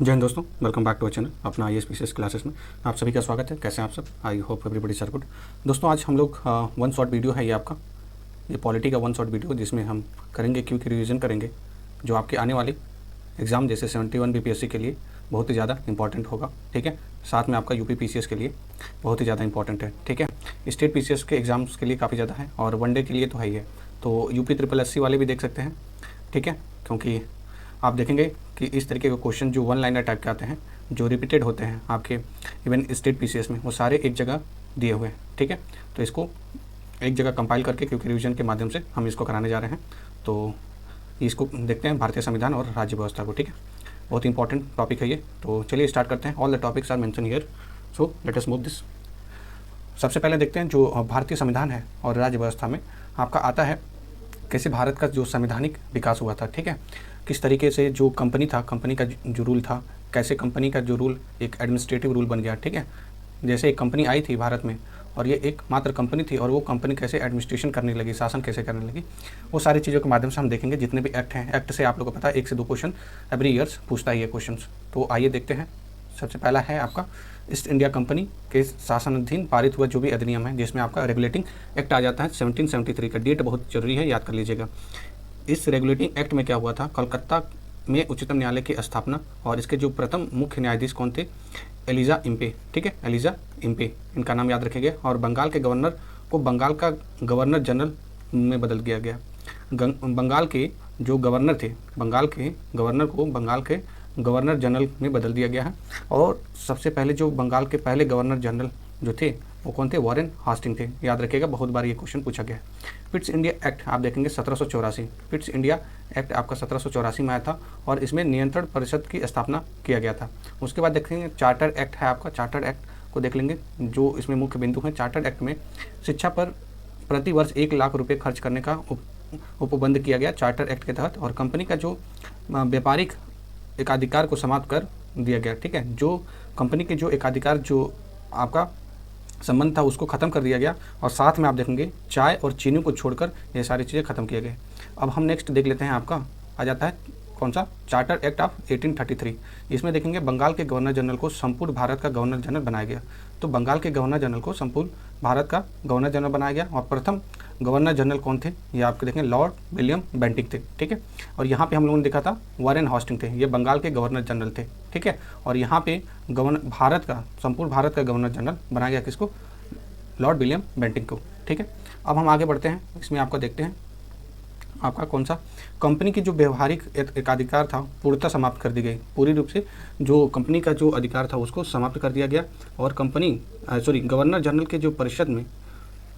जय हिंद दोस्तों, welcome back to our channel अपना I S P C S classes में आप सभी का स्वागत है। कैसे हैं आप सब? I hope everybody are good. दोस्तों आज हम लोग वन शॉट वीडियो है ये आपका, ये पॉलिटी का वन शॉट वीडियो जिसमें हम करेंगे क्योंकि रिवीजन करेंगे जो आपके आने वाली एग्ज़ाम जैसे 71 बीपीएससी के लिए बहुत ही ज़्यादा इंपॉर्टेंट होगा। ठीक है, साथ में आपका यूपी पीसीएस के लिए बहुत ही ज़्यादा इंपॉर्टेंट है। ठीक है, स्टेट पीसीएस के एग्ज़ाम्स के लिए काफ़ी ज़्यादा है और वनडे के लिए तो है ही है, तो यूपी ट्रिपल एससी वाले भी देख सकते हैं। ठीक है, क्योंकि आप देखेंगे कि इस तरीके के क्वेश्चन जो वन लाइनर टाइप के आते हैं, जो रिपीटेड होते हैं आपके इवन स्टेट पीसीएस में, वो सारे एक जगह दिए हुए हैं। ठीक है, तो इसको एक जगह कंपाइल करके क्योंकि रिवीजन के माध्यम से हम इसको कराने जा रहे हैं, तो इसको देखते हैं भारतीय संविधान और राज्य व्यवस्था को। ठीक है, बहुत इंपॉर्टेंट टॉपिक है ये, तो चलिए स्टार्ट करते हैं। All the topics are mention here, so let us move this. सबसे पहले देखते हैं जो भारतीय संविधान है और राज्य व्यवस्था में आपका आता है कैसे भारत का जो संवैधानिक विकास हुआ था। ठीक है, किस तरीके से जो कंपनी था, कंपनी का जो रूल था, कैसे कंपनी का जो रूल एक एडमिनिस्ट्रेटिव रूल बन गया। ठीक है, जैसे एक कंपनी आई थी भारत में और ये एक मात्र कंपनी थी और वो कंपनी कैसे एडमिनिस्ट्रेशन करने लगी, शासन कैसे करने लगी, वो सारी चीज़ों के माध्यम से हम देखेंगे। जितने भी एक्ट हैं, एक्ट से आप लोगों को पता है 1 से 2 क्वेश्चन एवरी ईयर्स पूछता ही है क्वेश्चन। तो आइए देखते हैं। सबसे पहला है आपका ईस्ट इंडिया कंपनी के शासनाधीन पारित हुआ जो भी अधिनियम है, जिसमें आपका रेगुलेटिंग एक्ट आ जाता है 1773 का। डेट बहुत जरूरी है, याद कर लीजिएगा। इस रेगुलेटिंग एक्ट में क्या हुआ था, कलकत्ता में उच्चतम न्यायालय की स्थापना और इसके जो प्रथम मुख्य न्यायाधीश कौन थे, एलिजा इम्पे। ठीक है, एलिजा इम्पे, इनका नाम याद रखेंगे। और बंगाल के गवर्नर को बंगाल का गवर्नर जनरल में बदल दिया गया। बंगाल के जो गवर्नर थे, बंगाल के गवर्नर को बंगाल के गवर्नर जनरल में बदल दिया गया है। और सबसे पहले जो बंगाल के पहले गवर्नर जनरल जो थे वो कौन थे, वॉरेन हास्टिंग थे। याद रखिएगा, बहुत बार ये क्वेश्चन पूछा गया है। पिट्स इंडिया एक्ट आप देखेंगे 1784, पिट्स इंडिया एक्ट आपका 1784 में आया था और इसमें नियंत्रण परिषद की स्थापना किया गया था। उसके बाद देखेंगे चार्टर एक्ट है आपका, चार्टर एक्ट को देख लेंगे। जो इसमें मुख्य बिंदु है, चार्टर एक्ट में शिक्षा पर प्रति वर्ष 1 लाख रुपये खर्च करने का उपबंध किया गया चार्टर एक्ट के तहत। और कंपनी का जो व्यापारिक एकाधिकार को समाप्त कर दिया गया। ठीक है, जो कंपनी के जो एकाधिकार जो आपका संबंध था उसको ख़त्म कर दिया गया। और साथ में आप देखेंगे चाय और चीनी को छोड़कर ये सारी चीज़ें ख़त्म किए गए। अब हम नेक्स्ट देख लेते हैं, आपका आ जाता है कौन सा, चार्टर एक्ट ऑफ 1833। इसमें देखेंगे बंगाल के गवर्नर जनरल को संपूर्ण भारत का गवर्नर जनरल बनाया गया। तो बंगाल के गवर्नर जनरल को संपूर्ण भारत का गवर्नर जनरल बनाया गया। और प्रथम गवर्नर जनरल कौन थे, ये आपके देखें लॉर्ड विलियम बेंटिंक थे। ठीक है, और यहाँ पे हम लोगों ने देखा था वॉरेन हास्टिंग थे, ये बंगाल के गवर्नर जनरल थे। ठीक है, और यहाँ पे भारत का संपूर्ण भारत का गवर्नर जनरल बनाया गया किसको, लॉर्ड विलियम बेंटिंक को। ठीक है, अब हम आगे बढ़ते हैं। इसमें आपका देखते हैं आपका कौन सा, कंपनी की जो व्यवहारिक एकाधिकार था पूर्णतः समाप्त कर दी गई। पूरी रूप से जो कंपनी का जो अधिकार था उसको समाप्त कर दिया गया। और गवर्नर जनरल के जो परिषद में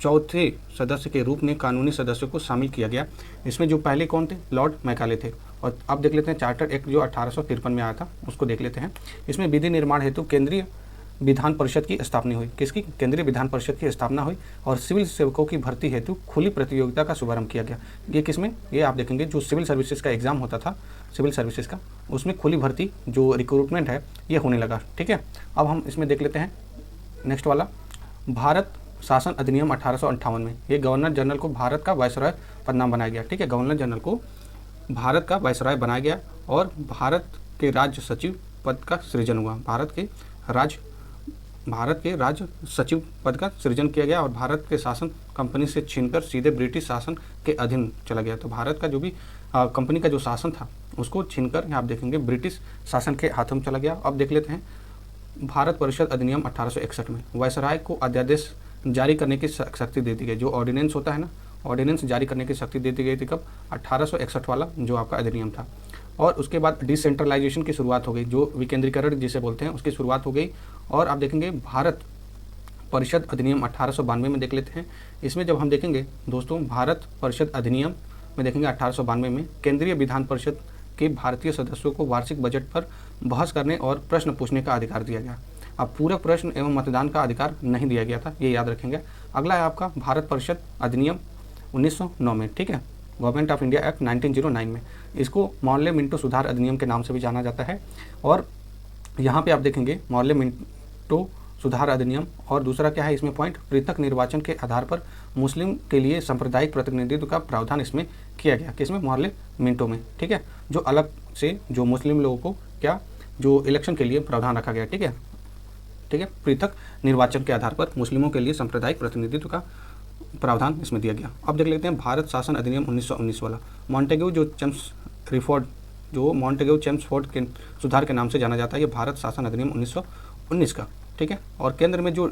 चौथे सदस्य के रूप में कानूनी सदस्यों को शामिल किया गया। इसमें जो पहले कौन थे, लॉर्ड मैकाले थे। और अब देख लेते हैं चार्टर एक्ट जो 1853 में आया था, उसको देख लेते हैं। इसमें विधि निर्माण हेतु केंद्रीय विधान परिषद की स्थापना हुई। किसकी, केंद्रीय विधान परिषद की स्थापना हुई। और सिविल सेवकों की भर्ती हेतु खुली प्रतियोगिता का शुभारंभ किया गया। ये किसमें, ये आप देखेंगे जो सिविल सर्विसेज का एग्जाम होता था, सिविल सर्विसेज का, उसमें खुली भर्ती जो रिक्रूटमेंट है ये होने लगा। ठीक है, अब हम इसमें देख लेते हैं नेक्स्ट वाला, भारत शासन अधिनियम 1858 में ये गवर्नर जनरल को भारत का वायसराय पद नाम बनाया गया। ठीक है, गवर्नर जनरल को भारत का वायसराय बनाया गया और भारत के राज्य सचिव पद का सृजन हुआ। भारत के राज्य सचिव पद का सृजन किया गया और भारत के शासन कंपनी से छीनकर सीधे ब्रिटिश शासन के अधीन चला गया। तो भारत का जो भी कंपनी का जो शासन था उसको छीनकर आप देखेंगे ब्रिटिश शासन के हाथों में चला गया। अब देख लेते हैं भारत परिषद अधिनियम 1861 में वायसराय को अध्यादेश जारी करने की शक्ति दे दी गई। जो ऑर्डिनेंस होता है ना, ऑर्डिनेंस जारी करने की शक्ति दे दी गई थी कब, 1861 वाला जो आपका अधिनियम था। और उसके बाद डिसेंट्रलाइजेशन की शुरुआत हो गई, जो विकेंद्रीकरण जिसे बोलते हैं उसकी शुरुआत हो गई। और आप देखेंगे भारत परिषद अधिनियम 1892 में देख लेते हैं। इसमें जब हम देखेंगे दोस्तों, भारत परिषद अधिनियम में देखेंगे 1892 में केंद्रीय विधान परिषद के भारतीय सदस्यों को वार्षिक बजट पर बहस करने और प्रश्न पूछने का अधिकार दिया गया। अब पूरक प्रश्न एवं मतदान का अधिकार नहीं दिया गया था, ये याद रखेंगे। अगला है आपका भारत परिषद अधिनियम 1909 में। ठीक है, गवर्नमेंट ऑफ इंडिया एक्ट 1909 में, इसको मॉर्ले मिंटो सुधार अधिनियम के नाम से भी जाना जाता है। और यहाँ पे आप देखेंगे मॉर्ले मिंटो सुधार अधिनियम। और दूसरा क्या है इसमें पॉइंट, पृथक निर्वाचन के आधार पर मुस्लिम के लिए सांप्रदायिक प्रतिनिधित्व का प्रावधान इसमें किया गया। किसमें, मॉर्ले मिंटो में। ठीक है, जो अलग से जो मुस्लिम लोगों को क्या जो इलेक्शन के लिए प्रावधान रखा गया, ठीक है, पृथक निर्वाचन के आधार पर मुस्लिमों के लिए सांप्रदायिक प्रतिनिधित्व का प्रावधान इसमें दिया गया। अब देख लेते हैं भारत शासन अधिनियम 1919 वाला। मॉन्टेग्यू चेम्सफोर्ड के सुधार के नाम से जाना जाता है, ये भारत शासन अधिनियम 1919 का, ठीक है। और केंद्र में जो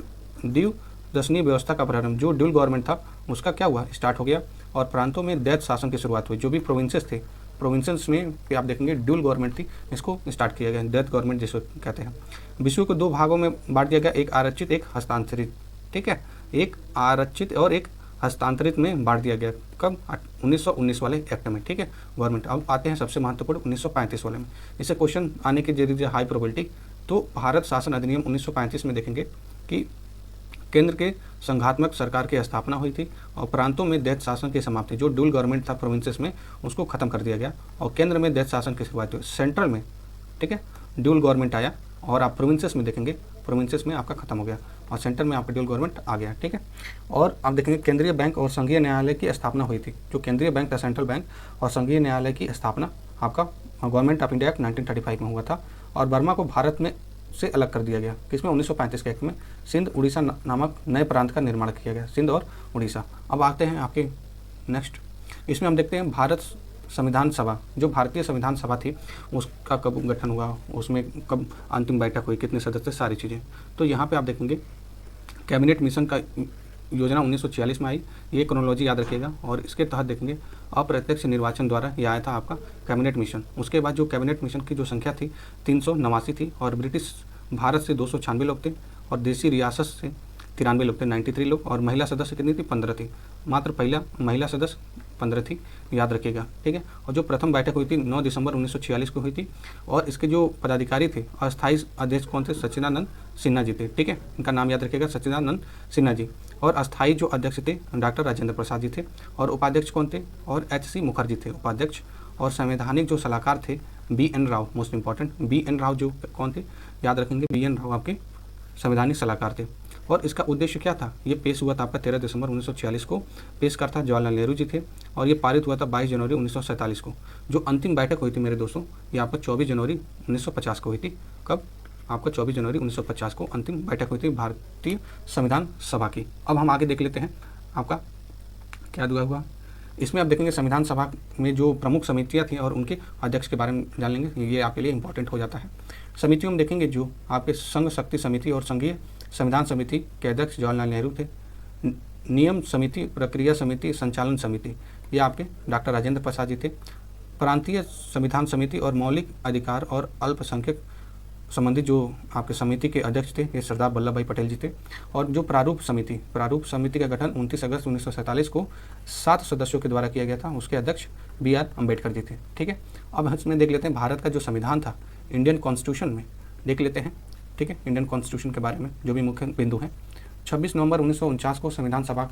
द्विदशनीय व्यवस्था का प्रारंभ, जो ड्यूल गवर्नमेंट था उसका क्या हुआ, स्टार्ट हो गया। और प्रांतों में दैत शासन की शुरुआत हुई। जो भी प्रोविंसेस थे, प्रोविंसेस में पे आप देखेंगे ड्यूल गवर्नमेंट थी, इसको स्टार्ट किया गया, दैत गवर्नमेंट जिसको कहते हैं। विश्व को 2 भागों में बांट दिया गया, एक आरक्षित एक हस्तांतरित, ठीक है, एक आरक्षित और एक हस्तांतरित में बांट दिया गया। कब, 1919 वाले एक्ट में, ठीक है, गवर्नमेंट। अब आते हैं सबसे महत्वपूर्ण 1935 वाले में। इससे क्वेश्चन आने की जरूर हाई प्रोबेबिलिटी। तो भारत शासन अधिनियम 1935 में देखेंगे कि केंद्र के संघात्मक सरकार की स्थापना हुई थी और प्रांतों में दैत शासन की समाप्ति, जो ड्यूल गवर्नमेंट था प्रोविंसेस में, उसको खत्म कर दिया गया और केंद्र में दैत शासन की शुरुआत हुई। सेंट्रल में, ठीक है, ड्यूल गवर्नमेंट आया और आप प्रोविंसेस में देखेंगे, प्रोविंसेस में आपका खत्म हो गया और सेंटर में आपका ड्यूल गवर्नमेंट आ गया, ठीक है। और आप देखेंगे केंद्रीय बैंक और संघीय न्यायालय की स्थापना हुई थी। जो केंद्रीय बैंक था, सेंट्रल बैंक, और संघीय न्यायालय की स्थापना आपका गवर्नमेंट ऑफ इंडिया एक्ट 1935 में हुआ था। और बर्मा को भारत में से अलग कर दिया गया, किसमें, 1935 के एक्ट में। सिंध उड़ीसा नामक नए प्रांत का निर्माण किया गया, सिंध और उड़ीसा। अब आते हैं आपके नेक्स्ट, इसमें हम देखते हैं भारत संविधान सभा, जो भारतीय संविधान सभा थी उसका कब गठन हुआ, उसमें कब अंतिम बैठक हुई, कितने सदस्य, सारी चीज़ें। तो यहाँ पे आप देखेंगे कैबिनेट मिशन का योजना 1946 में आई, ये क्रोनोलॉजी याद रखिएगा। और इसके तहत देखेंगे अप्रत्यक्ष निर्वाचन द्वारा ये आया था आपका कैबिनेट मिशन। उसके बाद जो कैबिनेट मिशन की जो संख्या थी 389 थी, और ब्रिटिश भारत से 296 लोग थे, और देसी रियासत से 93 लोग थे, 93 लोग। और महिला सदस्य कितनी थी, 15 थी, मात्र पहला महिला सदस्य 15 थी, याद रखिएगा, ठीक है। और जो प्रथम बैठक हुई थी 9 दिसंबर 1946 को हुई थी, और इसके जो पदाधिकारी थे, अस्थायी अध्यक्ष कौन थे, सच्चिदानंद सिन्हा जी थे, ठीक है, इनका नाम याद रखिएगा, सच्चिदानंद सिन्हा जी। और अस्थायी जो अध्यक्ष थे डॉक्टर राजेंद्र प्रसाद जी थे, और उपाध्यक्ष कौन थे, और HC मुखर्जी थे उपाध्यक्ष। और संवैधानिक जो सलाहकार थे BN Rao, most important, BN Rao जो कौन थे, याद रखेंगे, BN राव आपके संवैधानिक सलाहकार थे। और इसका उद्देश्य क्या था, ये पेश हुआ था आपका 13 दिसंबर 1946 को, पेश करता जवाहरलाल नेहरू जी थे, और ये पारित हुआ था 22 जनवरी 1947 को। जो अंतिम बैठक हुई थी मेरे दोस्तों, ये आपका 24 जनवरी 1950 को हुई थी। कब, आपका 24 जनवरी 1950 को अंतिम बैठक हुई थी भारतीय संविधान सभा की। अब हम आगे देख लेते हैं आपका क्या दुआ हुआ। इसमें आप देखेंगे संविधान सभा में जो प्रमुख समितियाँ थी और उनके अध्यक्ष के बारे में जान लेंगे, ये आपके लिए इंपॉर्टेंट हो जाता है। समितियों में देखेंगे जो आपके संघ शक्ति समिति और संघीय संविधान समिति के अध्यक्ष जवाहरलाल नेहरू थे। नियम समिति, प्रक्रिया समिति, संचालन समिति, ये आपके डॉक्टर राजेंद्र प्रसाद जी थे। प्रांतीय संविधान समिति और मौलिक अधिकार और अल्पसंख्यक संबंधी जो आपके समिति के अध्यक्ष थे, ये सरदार वल्लभ भाई पटेल जी थे। और जो प्रारूप समिति का गठन 29 अगस्त 1947 को 7 सदस्यों के द्वारा किया गया था, उसके अध्यक्ष BR अम्बेडकर जी थे, ठीक है। अब इसमें देख लेते हैं भारत का जो संविधान था, इंडियन कॉन्स्टिट्यूशन में देख लेते हैं, ठीक है, इंडियन कॉन्स्टिट्यूशन के बारे में जो भी मुख्य बिंदु हैं। 26 नवंबर 1949 को संविधान सभा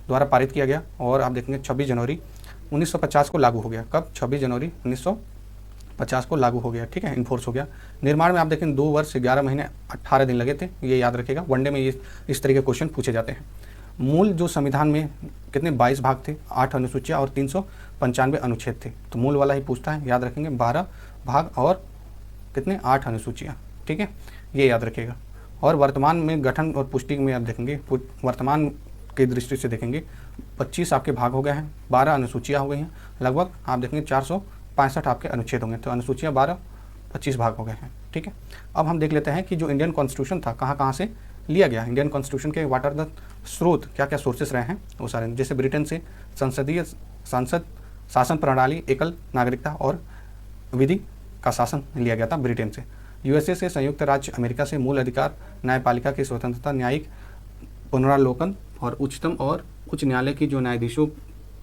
द्वारा पारित किया गया, और आप देखेंगे 26 जनवरी 1950 को लागू हो गया। कब, 26 जनवरी 1950 को लागू हो गया, ठीक है, इन्फोर्स हो गया। निर्माण में आप देखें 2 वर्ष 11 महीने 18 दिन लगे थे, ये याद रखिएगा, वनडे में ये इस तरह के क्वेश्चन पूछे जाते हैं। मूल जो संविधान में कितने 22 भाग थे, 8 अनुसूचियाँ और 395 अनुच्छेद थे। तो मूल वाला ही पूछता है, याद रखेंगे, 12 भाग और कितने 8 अनुसूचियाँ, ठीक है, ये याद रखिएगा। और वर्तमान में गठन और पुष्टि में आप देखेंगे, वर्तमान की दृष्टि से देखेंगे 25 आपके भाग हो गए हैं, 12 अनुसूचियाँ हो गई हैं, लगभग आप देखेंगे 465 आपके अनुच्छेद होंगे। तो अनुसूचियाँ 12, 25 भाग हो गए हैं, ठीक है। अब हम देख लेते हैं कि जो इंडियन कॉन्स्टिट्यूशन था कहाँ से लिया गया। इंडियन कॉन्स्टिट्यूशन के व्हाट आर द स्रोत, क्या क्या सोर्सेस रहे हैं वो सारे, जैसे ब्रिटेन से संसद शासन प्रणाली, एकल नागरिकता और विधि का शासन लिया गया था ब्रिटेन से। USA से, संयुक्त राज्य अमेरिका से मूल अधिकार, न्यायपालिका की स्वतंत्रता, न्यायिक पुनरावलोकन और उच्चतम और उच्च न्यायालय की जो न्यायाधीशों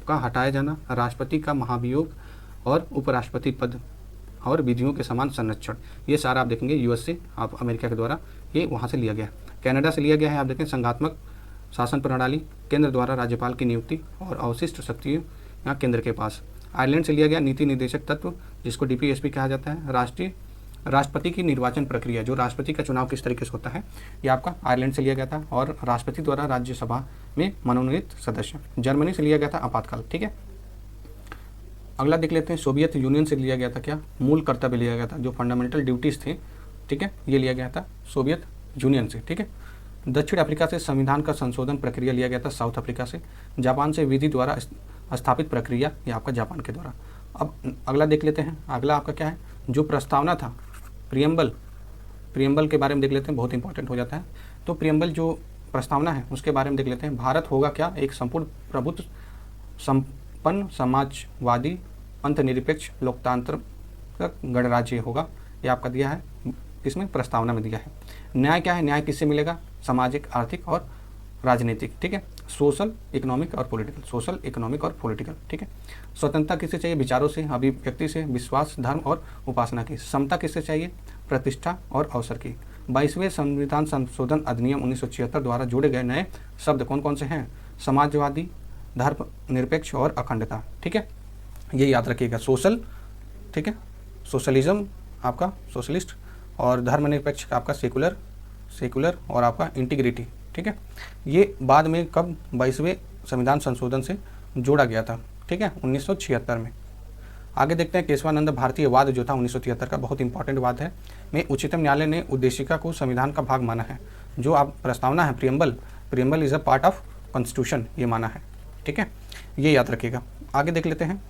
का हटाया जाना, राष्ट्रपति का महाभियोग और उपराष्ट्रपति पद और विधियों के समान संरक्षण, ये सारा आप देखेंगे USA, आप अमेरिका के द्वारा ये वहाँ से लिया गया। कनाडा से लिया गया है, आप देखें संघात्मक शासन प्रणाली, केंद्र द्वारा राज्यपाल की नियुक्ति और अवशिष्ट शक्तियाँ यहाँ केंद्र के पास। आयरलैंड से लिया गया नीति निर्देशक तत्व, जिसको DPSP कहा जाता है। राष्ट्रपति की निर्वाचन प्रक्रिया, जो राष्ट्रपति का चुनाव किस तरीके से होता है, ये आपका आयरलैंड से लिया गया था। और राष्ट्रपति द्वारा राज्यसभा में मनोनीत सदस्य। जर्मनी से लिया गया था आपातकाल, ठीक है। अगला देख लेते हैं, सोवियत यूनियन से लिया गया था क्या, मूल कर्तव्य लिया गया था, जो फंडामेंटल ड्यूटीज़ थे ठीक है, ये लिया गया था सोवियत यूनियन से। ठीक है, दक्षिण अफ्रीका से संविधान का संशोधन प्रक्रिया लिया गया था साउथ अफ्रीका से। जापान से विधि द्वारा स्थापित प्रक्रिया, ये आपका जापान के द्वारा। अब अगला देख लेते हैं, अगला आपका क्या है, जो प्रस्तावना था प्रियम्बल के बारे में देख लेते हैं, बहुत इंपॉर्टेंट हो जाता है। तो प्रियम्बल जो प्रस्तावना है उसके बारे में देख लेते हैं। भारत होगा क्या, एक संपूर्ण प्रभुत्व संपन्न समाजवादी अंतर्निरपेक्ष लोकतांत्रिक गणराज्य होगा, ये आपका दिया है, इसमें प्रस्तावना में दिया है। न्याय क्या है, न्याय किससे मिलेगा, सामाजिक, आर्थिक और राजनीतिक। ठीक है, सोशल इकोनॉमिक और पॉलिटिकल। ठीक है, स्वतंत्रता किससे चाहिए, विचारों से, अभिव्यक्ति से, विश्वास, धर्म और उपासना की। समता किससे चाहिए, प्रतिष्ठा और अवसर की। 22वें संविधान संशोधन अधिनियम 1976 द्वारा जोड़े गए नए शब्द कौन कौन से हैं, समाजवादी, धर्मनिरपेक्ष और अखंडता। ठीक है, ये याद रखिएगा। सोशल, ठीक है, सोशलिज्म आपका सोशलिस्ट, और धर्मनिरपेक्ष आपका सेकुलर और आपका इंटीग्रिटी। ठीक है, ये बाद में कब 22वें संविधान संशोधन से जोड़ा गया था। ठीक है, 1976 में। आगे देखते हैं, केशवानंद भारतीय वाद जो था 1973 का, बहुत इंपॉर्टेंट वाद है, में उच्चतम न्यायालय ने उद्देशिका को संविधान का भाग माना है। जो आप प्रस्तावना है preamble is a part of constitution, ये माना है। ठीक है, ये याद रखिएगा। आगे देख लेते हैं,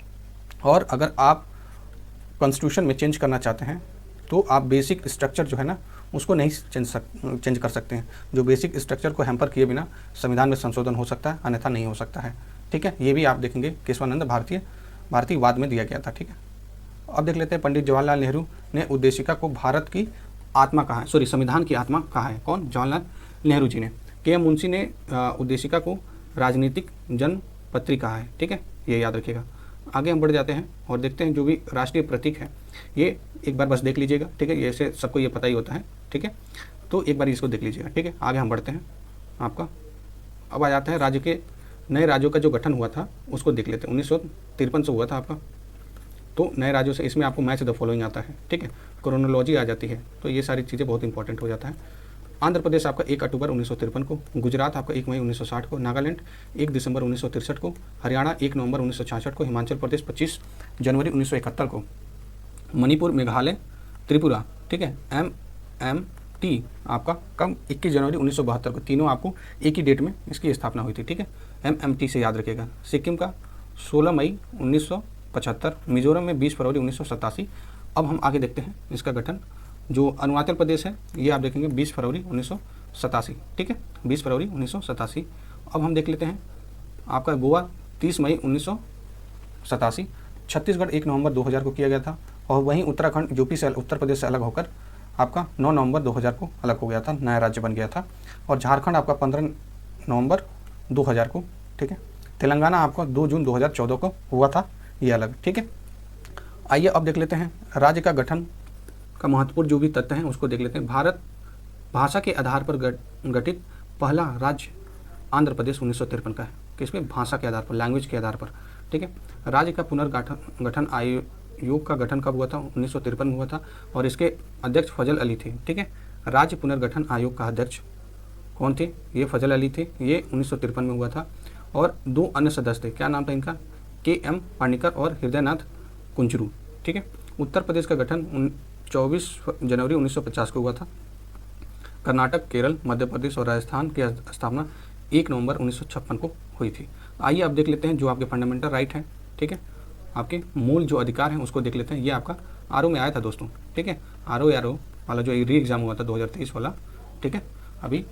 और अगर आप कॉन्स्टिट्यूशन में चेंज करना चाहते हैं तो आप बेसिक स्ट्रक्चर जो है ना उसको नहीं चेंज कर सकते हैं। जो बेसिक स्ट्रक्चर को हैम्पर किए बिना संविधान में संशोधन हो सकता है, अन्यथा नहीं हो सकता है। ठीक है, ये भी आप देखेंगे केशवानंद भारतीय वाद में दिया गया था। ठीक है, अब देख लेते हैं, पंडित जवाहरलाल नेहरू ने उद्देशिका को भारत की आत्मा कहा है, संविधान की आत्मा कहा है। कौन, जवाहरलाल नेहरू जी ने। के मुंशी ने उद्देशिका को राजनीतिक जनपत्री कहा है। ठीक है, ये याद रखिएगा। आगे हम बढ़ जाते हैं और देखते हैं जो भी राष्ट्रीय प्रतीक है, ये एक बार बस देख लीजिएगा। ठीक है, ऐसे सबको ये पता ही होता है। ठीक है, तो एक बार इसको देख लीजिएगा। ठीक है, आगे हम बढ़ते हैं आपका। अब आ जाते हैं राज्य के नए राज्यों का जो गठन हुआ था उसको देख लेते हैं। 1953 से हुआ था आपका। तो नए राज्यों से इसमें आपको मैच द फॉलोइंग आता है। ठीक है, क्रोनोलॉजी आ जाती है, तो ये सारी चीज़ें बहुत इंपॉर्टेंट हो जाता है। आंध्र प्रदेश आपका 1 अक्टूबर 1953 को, गुजरात आपका 1 मई 1960 को, नागालैंड 1 दिसंबर 1963 को, हरियाणा 1 नवंबर 1966 को, हिमाचल प्रदेश 25 जनवरी 1971 को, मणिपुर, मेघालय, त्रिपुरा, ठीक है, MMT आपका कब 21 जनवरी 1972 को। तीनों आपको एक ही डेट में इसकी स्थापना हुई थी। ठीक है, MMT से याद रखिएगा। सिक्किम का 16 मई 1975, मिजोरम में 20 फरवरी 1987। अब हम आगे देखते हैं इसका गठन। जो अरुणाचल प्रदेश है ये आप देखेंगे 20 फरवरी 1987। ठीक है, 20 फरवरी 1987। अब हम देख लेते हैं आपका गोवा 30 मई 1987। छत्तीसगढ़ 1 नवंबर 2000 को किया गया था, और वहीं उत्तराखंड यूपी से उत्तर प्रदेश से अलग होकर आपका 9 नवंबर 2000 को अलग हो गया था, नया राज्य बन गया था। और झारखंड आपका 15 नवंबर 2000 को। ठीक है, तेलंगाना आपका 2 जून 2014 को हुआ था, ये अलग। ठीक है, आइए अब देख लेते हैं राज्य का गठन का महत्वपूर्ण जो भी तथ्य हैं उसको देख लेते हैं। भारत भाषा के आधार पर गठित पहला राज्य आंध्र प्रदेश 1953 का है। किसमें, भाषा के आधार पर, लैंग्वेज के आधार पर। ठीक है, राज्य का पुनर्गठन आयोग का गठन कब हुआ था, 1953 में हुआ था, और इसके अध्यक्ष फजल अली थे। ठीक है, राज्य पुनर्गठन आयोग का अध्यक्ष कौन थे, ये फजल अली थे, ये 1953 में हुआ था। और 2 अन्य सदस्य थे, क्या नाम था इनका, KM पानिकर और हृदयनाथ कुंजरू। ठीक है, उत्तर प्रदेश का गठन 24 जनवरी 1950 को हुआ था। कर्नाटक, केरल, मध्य प्रदेश और राजस्थान की स्थापना 1 नवंबर 1956 को हुई थी। आइए अब देख लेते हैं जो आपके फंडामेंटल राइट हैं। ठीक है, आपके मूल जो अधिकार हैं उसको देख लेते हैं। ये आपका RO में आया था दोस्तों। ठीक है, RO वाला जो री एग्जाम हुआ था 2023 वाला। ठीक है, अभी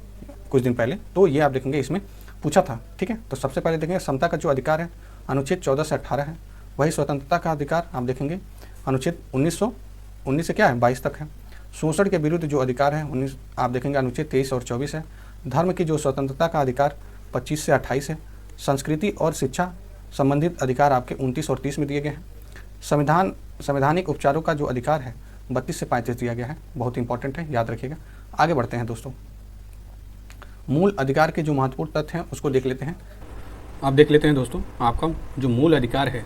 कुछ दिन पहले, तो ये आप देखेंगे इसमें पूछा था। ठीक है, तो सबसे पहले देखेंगे समता का जो अधिकार है अनुच्छेद 14 से 18 है। वही स्वतंत्रता का अधिकार आप देखेंगे अनुच्छेद 19 से क्या है 22 तक है। शोषण के विरुद्ध जो अधिकार है 19 आप देखेंगे अनुच्छेद 23 और 24 है। धर्म की जो स्वतंत्रता का अधिकार 25 से 28 है। संस्कृति और शिक्षा संबंधित अधिकार आपके 29 और 30 में दिए गए हैं। संवैधानिक उपचारों का जो अधिकार है 32 से 35 दिया गया है, बहुत इंपॉर्टेंट है, याद रखिएगा। आगे बढ़ते हैं दोस्तों, मूल अधिकार के जो महत्वपूर्ण तथ्य हैं उसको देख लेते हैं। आप देख लेते हैं दोस्तों, आपका जो मूल अधिकार है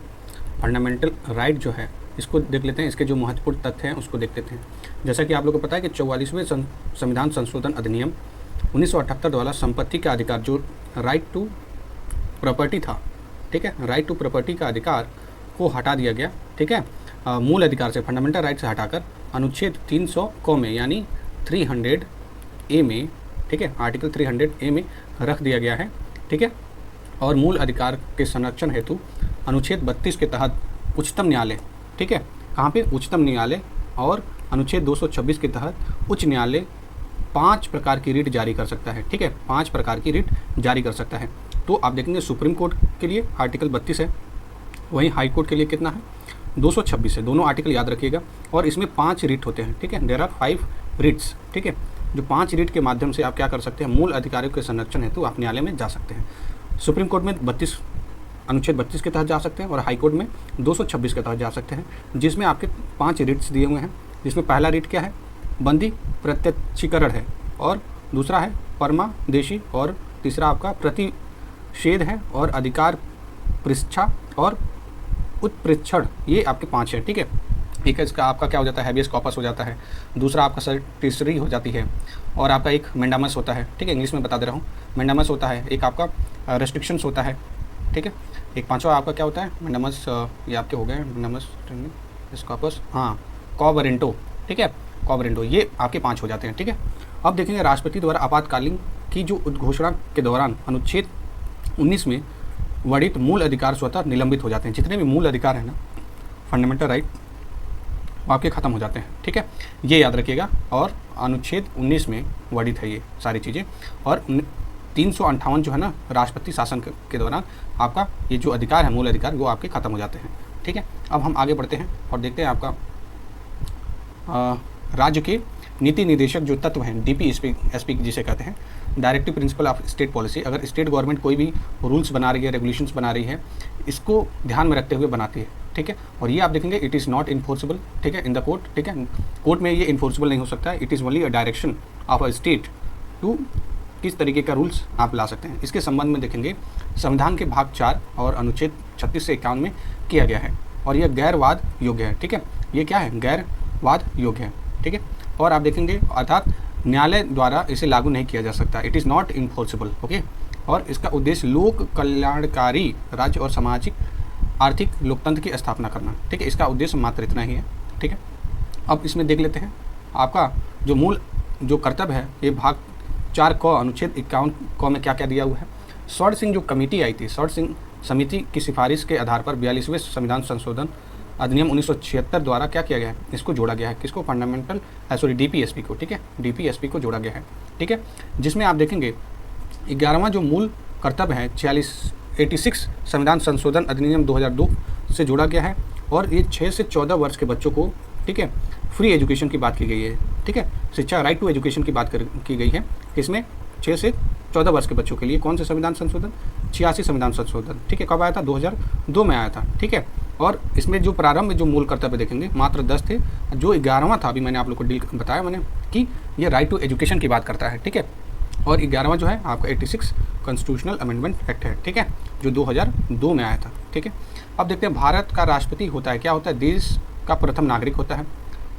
फंडामेंटल राइट जो है इसको देख लेते हैं। इसके जो महत्वपूर्ण तथ्य हैं उसको देख लेते हैं। जैसा कि आप लोगों को पता है कि 44वें संविधान संशोधन अधिनियम 1978 द्वारा संपत्ति का अधिकार जो राइट टू प्रॉपर्टी था, ठीक है, राइट टू प्रॉपर्टी का अधिकार को हटा दिया गया। ठीक है, मूल अधिकार से, फंडामेंटल राइट से हटाकर अनुच्छेद 300 क में यानी 300 ए में, ठीक है, आर्टिकल 300 ए में रख दिया गया है, ठीक है। और मूल अधिकार के संरक्षण हेतु अनुच्छेद 32 के तहत उच्चतम न्यायालय, ठीक है, कहाँ पे, उच्चतम न्यायालय, और अनुच्छेद 226 के तहत उच्च न्यायालय 5 प्रकार की रिट जारी कर सकता है, ठीक है, 5 प्रकार की रिट जारी कर सकता है। तो आप देखेंगे सुप्रीम कोर्ट के लिए आर्टिकल 32 है, वहीं हाई कोर्ट के लिए कितना है, 226 है। दोनों आर्टिकल याद रखिएगा। और इसमें 5 रिट होते हैं, ठीक है, देयर आर 5 रिट्स, ठीक है, जो 5 रिट के माध्यम से आप क्या कर सकते हैं, मूल अधिकारों के संरक्षण हेतु आप न्यायालय में जा सकते हैं। सुप्रीम कोर्ट में अनुच्छेद 32 के तहत जा सकते हैं और हाई कोर्ट में 226 के तहत जा सकते हैं, जिसमें आपके 5 रिट्स दिए हुए हैं। जिसमें पहला रिट क्या है, बंदी प्रत्यक्षीकरण है, और दूसरा है परमादेशी, और तीसरा आपका प्रतिषेध है, और अधिकार पृच्छा और उत्प्रेक्षण, ये आपके 5 है, ठीक है। एक है इसका आपका क्या हो जाता है, हैबियस कॉर्पस हो जाता है, दूसरा आपका सर्टिसरी हो जाती है, और आपका एक मैंडामस होता है, ठीक है, इंग्लिश में बता दे रहा हूँ, मैंडामस होता है, एक आपका रेस्ट्रिक्शंस होता है, ठीक है, एक 5वां आपका क्या होता है, मैंडामस, ये आपके हो गए मैंडामस कॉर्पस, हाँ, कॉवरेंटो, ठीक है, कॉवरेंटो, ये आपके 5 हो जाते हैं, ठीक है। अब देखेंगे राष्ट्रपति द्वारा आपातकालीन की जो उद्घोषणा के दौरान अनुच्छेद 19 में वर्णित मूल अधिकार स्वतः निलंबित हो जाते हैं। जितने भी मूल अधिकार हैं ना, फंडामेंटल राइट, वो आपके ख़त्म हो जाते हैं, ठीक है, ये याद रखिएगा। और अनुच्छेद 19 में वर्णित है ये सारी चीज़ें। और 358 जो है ना, राष्ट्रपति शासन के दौरान आपका ये जो अधिकार है, मूल अधिकार, वो आपके ख़त्म हो जाते हैं, ठीक है। अब हम आगे बढ़ते हैं और देखते हैं आपका राज्य के नीति निदेशक जो तत्व हैं, DPSP जिसे कहते हैं, directive principle of state policy. अगर स्टेट गवर्नमेंट कोई भी रूल्स बना रही है, रेगुलेशंस बना रही है, इसको ध्यान में रखते हुए बनाती है, ठीक है। और ये आप देखेंगे इट इज़ नॉट इन्फोर्सेबल, ठीक है, इन द कोर्ट, ठीक है, कोर्ट में ये इन्फोर्सेबल नहीं हो सकता है। It is only a direction of a state to किस तरीके का रूल्स आप ला सकते हैं। इसके संबंध में देखेंगे संविधान के भाग 4 और अनुच्छेद 36 से 51 में किया गया है, और यह गैरवाद योग्य है, ठीक है, ये क्या है, गैरवाद योग्य है, ठीक है। और आप देखेंगे अर्थात न्यायालय द्वारा इसे लागू नहीं किया जा सकता, it is not enforceable, okay. और इसका उद्देश्य लोक कल्याणकारी राज्य और सामाजिक आर्थिक लोकतंत्र की स्थापना करना, ठीक है, इसका उद्देश्य मात्र इतना ही है, ठीक है। अब इसमें देख लेते हैं आपका जो मूल जो कर्तव्य है, ये भाग 4 क अनुच्छेद 51 क में क्या क्या दिया हुआ है। स्वर्ण सिंह जो कमेटी आई थी, स्वर्ण सिंह समिति की सिफारिश के आधार पर 42वें संविधान संशोधन अधिनियम 1976 द्वारा क्या किया गया है, इसको जोड़ा गया है, किसको, फंडामेंटल DPSP को, ठीक है, DPSP को जोड़ा गया है, ठीक है। जिसमें आप देखेंगे 11वां जो मूल कर्तव्य है 86 संविधान संशोधन अधिनियम 2002 से जोड़ा गया है, और ये 6 से 14 वर्ष के बच्चों को, ठीक है, फ्री एजुकेशन की बात की गई है, ठीक है, शिक्षा, राइट टू एजुकेशन की बात की गई है। इसमें 6 से 14 वर्ष के बच्चों के लिए कौन से संविधान संशोधन, 86 संविधान संशोधन, ठीक है, कब आया था, 2002 में आया था, ठीक है। और इसमें जो प्रारंभ में जो मूल कर्तव्य देखेंगे मात्र 10 थे, जो 11वां था, अभी मैंने आप लोग को डील बताया मैंने कि ये राइट टू एजुकेशन की बात करता है, ठीक है। और 11वां जो है आपका 86 कॉन्स्टिट्यूशनल अमेंडमेंट एक्ट है, ठीक है, जो 2002 में आया था, ठीक है। अब देखते हैं भारत का राष्ट्रपति होता है, क्या होता है, देश का प्रथम नागरिक होता है,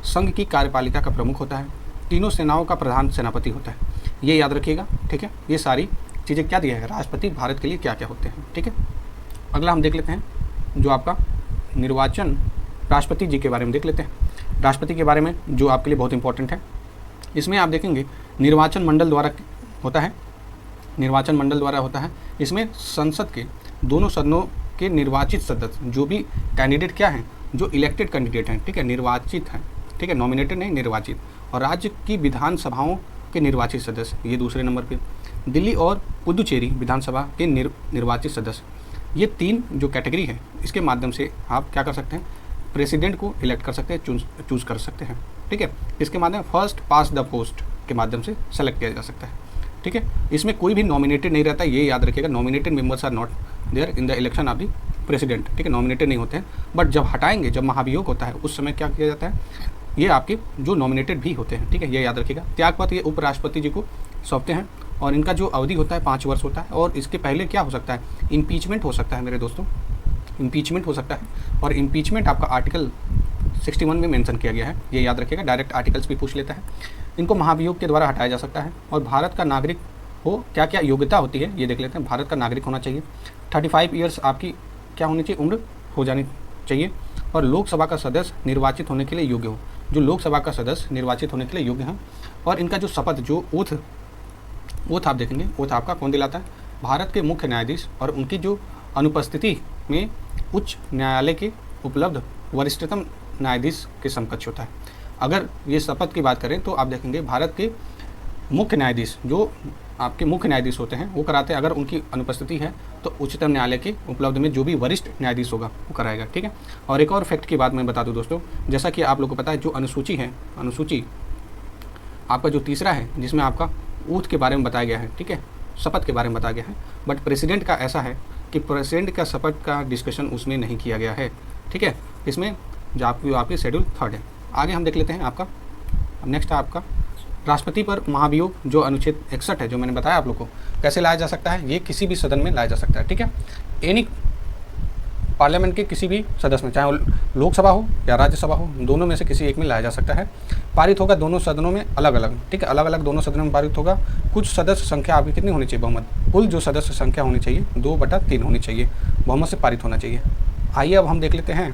संघ की कार्यपालिका का प्रमुख होता है, तीनों सेनाओं का प्रधान सेनापति होता है, ये याद रखिएगा, ठीक है। ये सारी चीज़ें क्या दिया है, राष्ट्रपति भारत के लिए क्या क्या होते हैं, ठीक है। अगला हम देख लेते हैं जो आपका निर्वाचन, राष्ट्रपति जी के बारे में देख लेते हैं। राष्ट्रपति के बारे में जो आपके लिए बहुत इंपॉर्टेंट है, इसमें आप देखेंगे निर्वाचन मंडल द्वारा होता है, निर्वाचन मंडल द्वारा होता है। इसमें संसद के दोनों सदनों के निर्वाचित सदस्य, जो भी कैंडिडेट क्या हैं, जो इलेक्टेड कैंडिडेट हैं, ठीक है, निर्वाचित हैं, ठीक है, नॉमिनेटेड नहीं, निर्वाचित, और राज्य की विधानसभाओं के निर्वाचित सदस्य, ये दूसरे नंबर पे। दिल्ली और पुदुचेरी विधानसभा के निर्वाचित सदस्य, ये 3 जो कैटेगरी है, इसके माध्यम से आप क्या कर सकते हैं, प्रेसिडेंट को इलेक्ट कर सकते हैं, चूज़ कर सकते हैं, ठीक है। इसके माध्यम फर्स्ट पास द पोस्ट के माध्यम से सेलेक्ट किया जा सकता है, ठीक है। इसमें कोई भी नॉमिनेटेड नहीं रहता, ये याद रखिएगा, nominated members are not there in the election of the president, ठीक है, नॉमिनेटेड नहीं होते हैं। बट जब हटाएंगे, जब महाभियोग होता है, उस समय क्या किया जाता है, ये आपके जो नॉमिनेटेड भी होते हैं, ठीक है, ये याद रखिएगा। त्यागपत्र ये उपराष्ट्रपति जी को सौंपते हैं, और इनका जो अवधि होता है 5 वर्ष होता है। और इसके पहले क्या हो सकता है, इम्पीचमेंट हो सकता है मेरे दोस्तों, इम्पीचमेंट हो सकता है। और इम्पीचमेंट आपका आर्टिकल 61 में मेंशन किया गया है, ये याद रखिएगा, डायरेक्ट आर्टिकल्स भी पूछ लेता है। इनको महाभियोग के द्वारा हटाया जा सकता है। और भारत का नागरिक हो, क्या क्या योग्यता होती है ये देख लेते हैं। भारत का नागरिक होना चाहिए, 35 ईयर्स आपकी क्या होनी चाहिए, उम्र हो जानी चाहिए, और लोकसभा का सदस्य निर्वाचित होने के लिए योग्य हो। जो लोकसभा का सदस्य निर्वाचित होने के लिए योग्य हैं। और इनका जो शपथ, जो ओथ आप देखेंगे, ओथ आपका कौन दिलाता है? भारत के मुख्य न्यायाधीश, और उनकी जो अनुपस्थिति में उच्च न्यायालय के उपलब्ध वरिष्ठतम न्यायाधीश के समकक्ष होता है। अगर ये शपथ की बात करें तो आप देखेंगे भारत के मुख्य न्यायाधीश, जो आपके मुख्य न्यायाधीश होते हैं, वो कराते हैं। अगर उनकी अनुपस्थिति है तो उच्चतम न्यायालय के उपलब्ध में जो भी वरिष्ठ न्यायाधीश होगा वो कराएगा, ठीक है। और एक और फैक्ट की बात मैं बता दूं दोस्तों, जैसा कि आप लोगों को पता है, जो अनुसूची है, अनुसूची आपका जो तीसरा है, जिसमें आपका ओथ के बारे में बताया गया है, ठीक है, शपथ के बारे में बताया गया है, बट प्रेसिडेंट का ऐसा है कि प्रेसिडेंट का शपथ का डिस्कशन उसमें नहीं किया गया है, ठीक है। इसमें जो आपकी शेड्यूल 3 है। आगे हम देख लेते हैं आपका नेक्स्ट है आपका राष्ट्रपति पर महाभियोग, जो अनुच्छेद 61 है, जो मैंने बताया आप लोग को कैसे लाया जा सकता है। ये किसी भी सदन में लाया जा सकता है, ठीक है। एनी पार्लियामेंट के किसी भी सदस्य में, चाहे वो लोकसभा हो या राज्यसभा हो, दोनों में से किसी एक में लाया जा सकता है। पारित होगा दोनों सदनों में अलग अलग, ठीक है, अलग अलग दोनों सदनों में पारित होगा। कुछ सदस्य संख्या आपकी कितनी होनी चाहिए? बहुमत, कुल जो सदस्य संख्या होनी चाहिए 2/3 होनी चाहिए, बहुमत से पारित होना चाहिए। आइए अब हम देख लेते हैं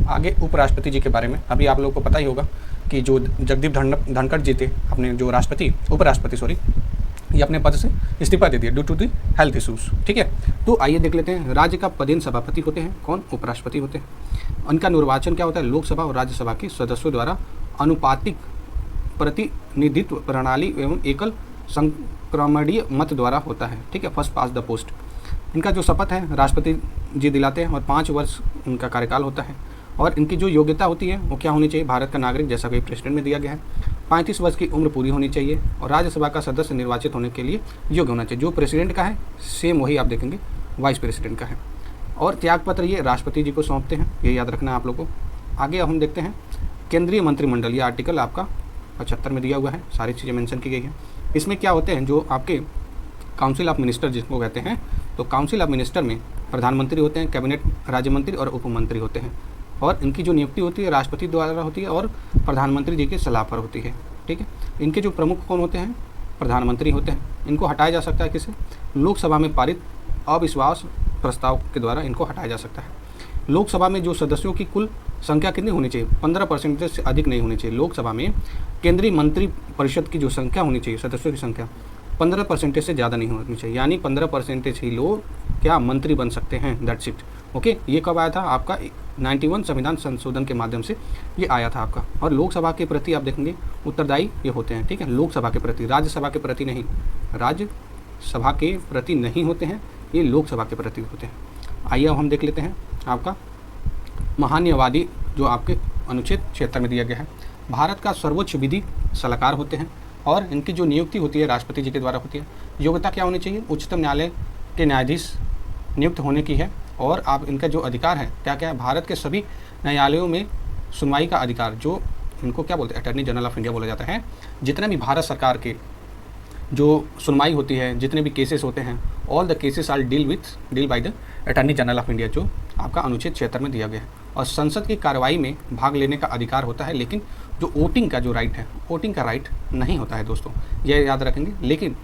आगे उपराष्ट्रपति जी के बारे में। अभी आप लोगों को पता ही होगा कि जो जगदीप धनखड़ जी थे, अपने जो उपराष्ट्रपति ये अपने पद से इस्तीफा दे दिया due to the health issues, ठीक है। तो आइए देख लेते हैं, राज्य का पदेन सभापति होते हैं कौन? उपराष्ट्रपति होते हैं। उनका निर्वाचन क्या होता है? लोकसभा और राज्यसभा के सदस्यों द्वारा अनुपातिक प्रतिनिधित्व प्रणाली एवं एकल संक्रमणीय मत द्वारा होता है, ठीक है, फर्स्ट पास द पोस्ट। इनका जो शपथ है राष्ट्रपति जी दिलाते हैं और 5 वर्ष उनका कार्यकाल होता है। और इनकी जो योग्यता होती है वो क्या होनी चाहिए? भारत का नागरिक, जैसा कि प्रेसिडेंट में दिया गया है। 35 वर्ष की उम्र पूरी होनी चाहिए और राज्यसभा का सदस्य निर्वाचित होने के लिए योग्य होना चाहिए। जो प्रेसिडेंट का है सेम वही आप देखेंगे वाइस प्रेसिडेंट का है। और त्यागपत्र ये राष्ट्रपति जी को सौंपते हैं, ये याद रखना है आप लोग को। आगे अब हम देखते हैं केंद्रीय मंत्रिमंडल, ये आर्टिकल आपका 75 में दिया हुआ है, सारी चीज़ें मेंशन की गई है। इसमें क्या होते हैं? जो आपके काउंसिल ऑफ मिनिस्टर जिसको कहते हैं, तो काउंसिल ऑफ मिनिस्टर में प्रधानमंत्री होते हैं, कैबिनेट राज्य मंत्री और उप मंत्री होते हैं। और इनकी जो नियुक्ति होती है राष्ट्रपति द्वारा होती है और प्रधानमंत्री जी के सलाह पर होती है, ठीक है। इनके जो प्रमुख कौन होते हैं? प्रधानमंत्री होते हैं। इनको हटाया जा सकता है किसे? लोकसभा में पारित अविश्वास प्रस्ताव के द्वारा इनको हटाया जा सकता है। लोकसभा में जो सदस्यों की कुल संख्या कितनी होनी चाहिए? 15% से अधिक नहीं होनी चाहिए। लोकसभा में केंद्रीय मंत्री परिषद की जो संख्या होनी चाहिए, सदस्यों की संख्या 15% से ज़्यादा नहीं होनी चाहिए, यानी 15% ही लोग क्या मंत्री बन सकते हैं, दैट्स इट, ओके। ये कब आया था? आपका 91 संविधान संशोधन के माध्यम से ये आया था आपका। और लोकसभा के प्रति आप देखेंगे उत्तरदायी ये होते हैं, ठीक है, लोकसभा के प्रति, राज्यसभा के प्रति नहीं, राज्यसभा के प्रति नहीं होते हैं, ये लोकसभा के प्रति होते हैं। आइए अब हम देख लेते हैं आपका महान्यायवादी, जो आपके अनुच्छेद 76 में दिया गया है। भारत का सर्वोच्च विधि सलाहकार होते हैं और इनकी जो नियुक्ति होती है राष्ट्रपति जी के द्वारा होती है। योग्यता क्या होनी चाहिए? उच्चतम न्यायालय के न्यायाधीश नियुक्त होने की है। और आप इनका जो अधिकार है क्या क्या है? भारत के सभी न्यायालयों में सुनवाई का अधिकार, जो इनको क्या बोलते हैं? अटॉर्नी जनरल ऑफ इंडिया बोला जाता है। जितने भी भारत सरकार के जो सुनवाई होती है, जितने भी केसेस होते हैं, all the cases are deal by the attorney general of India, जो आपका अनुच्छेद 76 में दिया गया है। और संसद की कार्रवाई में भाग लेने का अधिकार होता है, लेकिन जो वोटिंग का जो राइट है, वोटिंग का राइट नहीं होता है दोस्तों, यह याद रखेंगे। लेकिन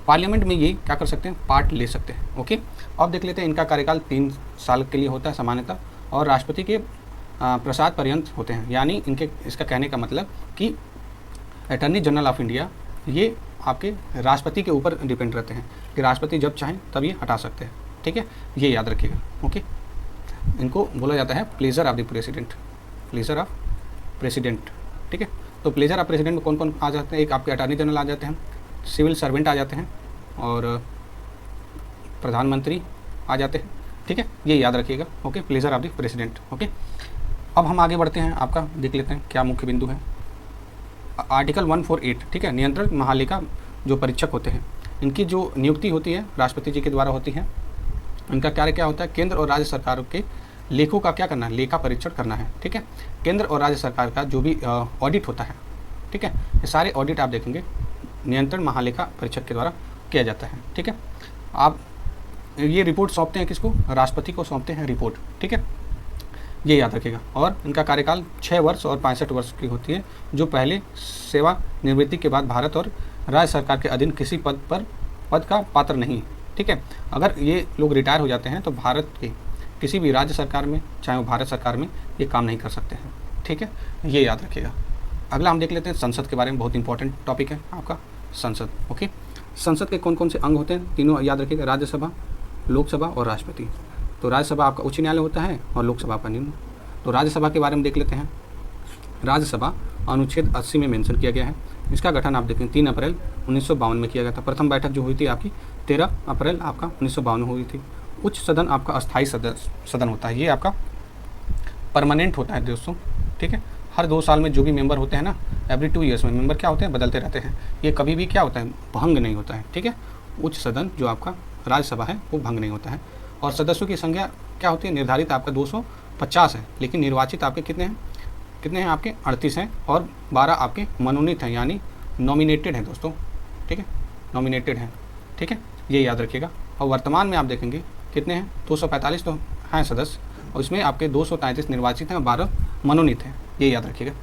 पार्लियामेंट में ये क्या कर सकते हैं? पार्ट ले सकते हैं, ओके। अब देख लेते हैं, इनका कार्यकाल 3 साल के लिए होता है सामान्यतः, और राष्ट्रपति के प्रसाद पर्यंत होते हैं। यानी इनके, इसका कहने का मतलब कि अटॉर्नी जनरल ऑफ इंडिया ये आपके राष्ट्रपति के ऊपर डिपेंड रहते हैं कि राष्ट्रपति जब चाहें तब ये हटा सकते हैं, ठीक है, ये याद रखिएगा, ओके। इनको बोला जाता है pleasure of the president, pleasure of president, ठीक है। तो प्लेजर ऑफ प्रेसिडेंट में कौन कौन आ जाते हैं? एक आपके अटॉर्नी जनरल आ जाते हैं, सिविल सर्वेंट आ जाते हैं और प्रधानमंत्री आ जाते हैं, ठीक है, ये याद रखिएगा, okay, pleasure of the president, okay. अब हम आगे बढ़ते हैं, आपका देख लेते हैं क्या मुख्य बिंदु है। आर्टिकल 148, ठीक है, नियंत्रक महालेखा जो परीक्षक होते हैं, इनकी जो नियुक्ति होती है राष्ट्रपति जी के द्वारा होती है। इनका कार्य क्या होता है? केंद्र और राज्य सरकारों के लेखों का क्या करना है? लेखा परीक्षण करना है, ठीक है। केंद्र और राज्य सरकार का जो भी ऑडिट होता है, ठीक है, ये सारे ऑडिट आप देखेंगे नियंत्रण महालेखा परीक्षक के द्वारा किया जाता है, ठीक है। आप ये रिपोर्ट सौंपते हैं किसको? राष्ट्रपति को सौंपते हैं रिपोर्ट, ठीक है, ये याद रखिएगा। और इनका कार्यकाल 6 वर्ष और 65 वर्ष की होती है, जो पहले सेवानिवृत्ति के बाद भारत और राज्य सरकार के अधीन किसी पद का पात्र नहीं, ठीक है। अगर ये लोग रिटायर हो जाते हैं तो भारत के किसी भी राज्य सरकार में, चाहे वो भारत सरकार में, ये काम नहीं कर सकते हैं, ठीक है, ये याद रखिएगा। अगला हम देख लेते हैं संसद के बारे में, बहुत इंपॉर्टेंट टॉपिक है आपका संसद। ओके, संसद के कौन कौन से अंग होते हैं, तीनों याद रखिएगा, राज्यसभा, लोकसभा और राष्ट्रपति। तो राज्यसभा आपका उच्च न्यायालय होता है और लोकसभा आपका निम्न। तो राज्यसभा के बारे में देख लेते हैं। राज्यसभा अनुच्छेद 80 में मेंशन किया गया है। इसका गठन आप देखें 3 अप्रैल 1952 में किया गया था। प्रथम बैठक जो हुई थी आपकी 13 अप्रैल आपका 1952 में हुई थी। उच्च सदन आपका अस्थायी सदन होता है, ये आपका परमानेंट होता है दोस्तों, ठीक है। हर 2 साल में जो भी मेंबर होते हैं ना, एवरी 2 ईयर्स में मेंबर क्या होते हैं, बदलते रहते हैं। ये कभी भी क्या होता है, भंग नहीं होता है, ठीक है। उच्च सदन जो आपका राज्यसभा है वो भंग नहीं होता है। और सदस्यों की संख्या क्या होती है, निर्धारित आपका 250 है, लेकिन निर्वाचित आपके कितने हैं आपके 38 हैं और 12 आपके मनोनीत हैं, यानी नॉमिनेटेड हैं दोस्तों, ठीक है, नॉमिनेटेड हैं, ठीक है, ये याद रखिएगा। और वर्तमान में आप देखेंगे कितने हैं, 245 तो हैं सदस्य, और इसमें आपके 233 निर्वाचित हैं और 12 मनोनीत हैं, ये याद रखिएगा।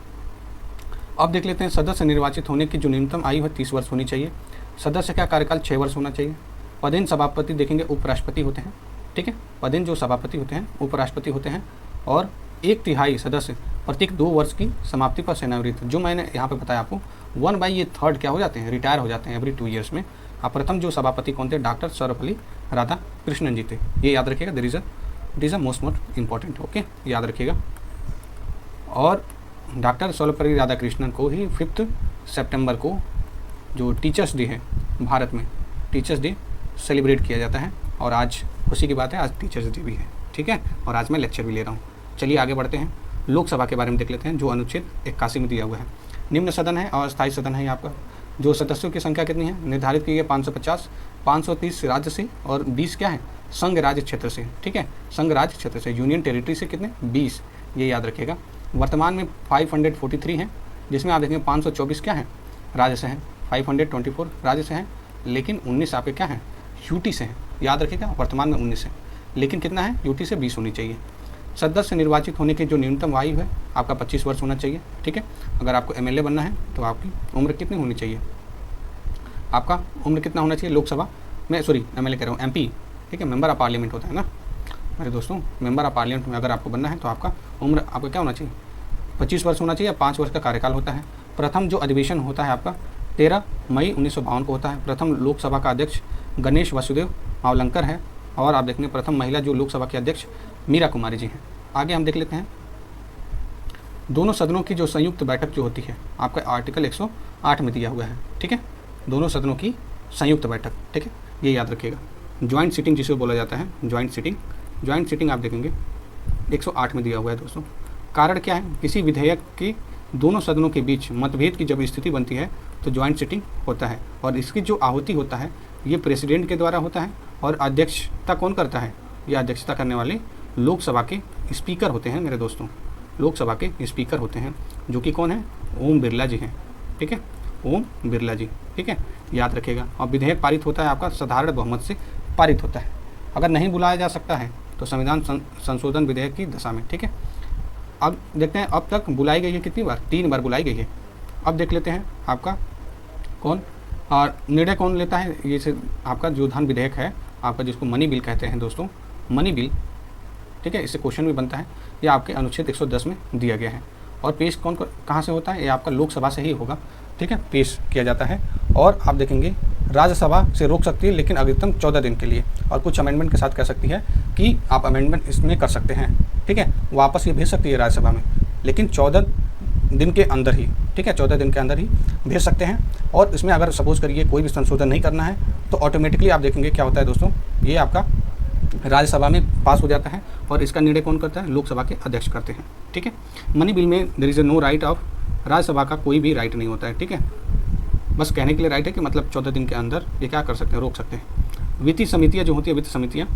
अब देख लेते हैं सदस्य निर्वाचित होने की जो न्यूनतम आयु है 30 वर्ष होनी चाहिए। सदस्य का कार्यकाल 6 वर्ष होना चाहिए। पदेन सभापति देखेंगे उपराष्ट्रपति होते हैं, ठीक है, पदेन जो सभापति होते हैं उपराष्ट्रपति होते हैं, और 1/3 सदस्य प्रत्येक 2 वर्ष की समाप्ति पर सेवानिवृत्त। जो मैंने यहाँ पे बताया आपको 1/3 क्या हो जाते हैं, रिटायर हो जाते हैं एवरी 2 ईयर्स में। अब प्रथम जो सभापति कौन थे, डॉक्टर सर्वपल्ली राधाकृष्णन जी थे, ये याद रखिएगा। It is a most important, okay, याद रखिएगा। और डॉक्टर सर्वपल्ली राधाकृष्णन को ही 5 सितंबर को जो टीचर्स डे है भारत में, टीचर्स डे सेलिब्रेट किया जाता है। और आज खुशी की बात है, आज टीचर्स डे भी है, ठीक है, और आज मैं लेक्चर भी ले रहा हूँ। चलिए आगे बढ़ते हैं, लोकसभा के बारे में देख लेते हैं, जो अनुच्छेद 81 में दिया हुआ है। निम्न सदन है और स्थायी सदन है आपका। जो सदस्यों की संख्या कितनी है, निर्धारित की गई 550, 530 राज्य से और 20 क्या है, संघ राज्य क्षेत्र से, ठीक है, संघ राज्य क्षेत्र से, यूनियन टेरिटरी से कितने, 20, ये याद रखिएगा। वर्तमान में 543 हैं, जिसमें आप देखेंगे 524 क्या है, राज्य से हैं, 524 राज्य से हैं, लेकिन 19 आपके क्या हैं, यूटी से हैं, याद रखिएगा। वर्तमान में 19 है, लेकिन कितना है, यूटी से 20 होनी चाहिए। सदस्य निर्वाचित होने की जो न्यूनतम आयु है आपका 25 वर्ष होना चाहिए, ठीक है। अगर आपको एमएलए बनना है तो आपकी उम्र कितनी होनी चाहिए, आपका उम्र कितना होना चाहिए लोकसभा में, सॉरी एमएलए कह रहा हूँ, एमपी, ठीक है, मेंबर ऑफ पार्लियामेंट होता है ना मेरे दोस्तों। मेंबर ऑफ पार्लियामेंट में अगर आपको बनना है तो आपका उम्र आपका क्या होना चाहिए, 25 वर्ष होना चाहिए। 5 वर्ष का कार्यकाल होता है। प्रथम जो अधिवेशन होता है आपका 13 मई 1952 को होता है। प्रथम लोकसभा का अध्यक्ष गणेश वासुदेव मावलंकर है, और आप देखेंगे प्रथम महिला जो लोकसभा के अध्यक्ष मीरा कुमारी जी हैं। आगे हम देख लेते हैं दोनों सदनों की जो संयुक्त बैठक जो होती है आपका आर्टिकल 108 में दिया हुआ है, ठीक है, दोनों सदनों की संयुक्त बैठक, ठीक है, ये याद रखिएगा। ज्वाइंट सीटिंग जिसे बोला जाता है, ज्वाइंट सीटिंग आप देखेंगे 108 में दिया हुआ है दोस्तों। कारण क्या है, किसी विधेयक की दोनों सदनों के बीच मतभेद की जब स्थिति बनती है तो ज्वाइंट सीटिंग होता है, और इसकी जो आहुति होता है ये प्रेसिडेंट के द्वारा होता है, और अध्यक्षता कौन करता है, ये अध्यक्षता करने वाले लोकसभा के स्पीकर होते हैं मेरे दोस्तों, लोकसभा के स्पीकर होते हैं, जो कि कौन है, ओम बिरला जी हैं, ठीक है, ओम बिरला जी, ठीक है, याद रखिएगा। और विधेयक पारित होता है आपका साधारण बहुमत से पारित होता है। अगर नहीं बुलाया जा सकता है तो संविधान संशोधन विधेयक की दशा में, ठीक है। अब देखते हैं अब तक बुलाई गई है कितनी बार, 3 बार बुलाई गई है। अब देख लेते हैं आपका कौन और निर्णय कौन लेता है, ये से आपका जो धन विधेयक है आपका, जिसको मनी बिल कहते हैं दोस्तों, मनी बिल, ठीक है, इससे क्वेश्चन भी बनता है। ये आपके अनुच्छेद 110 में दिया गया है। और पेश कौन कहाँ से होता है, ये आपका लोकसभा से ही होगा, ठीक है, पेश किया जाता है। और आप देखेंगे राज्यसभा से रोक सकती है, लेकिन अधिकतम 14 दिन के लिए, और कुछ अमेंडमेंट के साथ कह सकती है कि आप अमेंडमेंट इसमें कर सकते हैं, ठीक है, वापस ये भेज सकती है राज्यसभा में, लेकिन 14 दिन के अंदर ही, ठीक है, 14 दिन के अंदर ही भेज सकते हैं। और इसमें अगर सपोज करिए कोई भी संशोधन नहीं करना है तो ऑटोमेटिकली आप देखेंगे क्या होता है दोस्तों, ये आपका राज्यसभा में पास हो जाता है, और इसका निर्णय कौन करता है, लोकसभा के अध्यक्ष करते हैं, ठीक है। मनी बिल में there is no right of, Rajya Sabha का कोई भी राइट नहीं होता है, ठीक है, बस कहने के लिए राइट है कि मतलब 14 दिन के अंदर ये क्या कर सकते हैं, रोक सकते हैं। वित्तीय समितियाँ जो होती है, वित्त समितियाँ,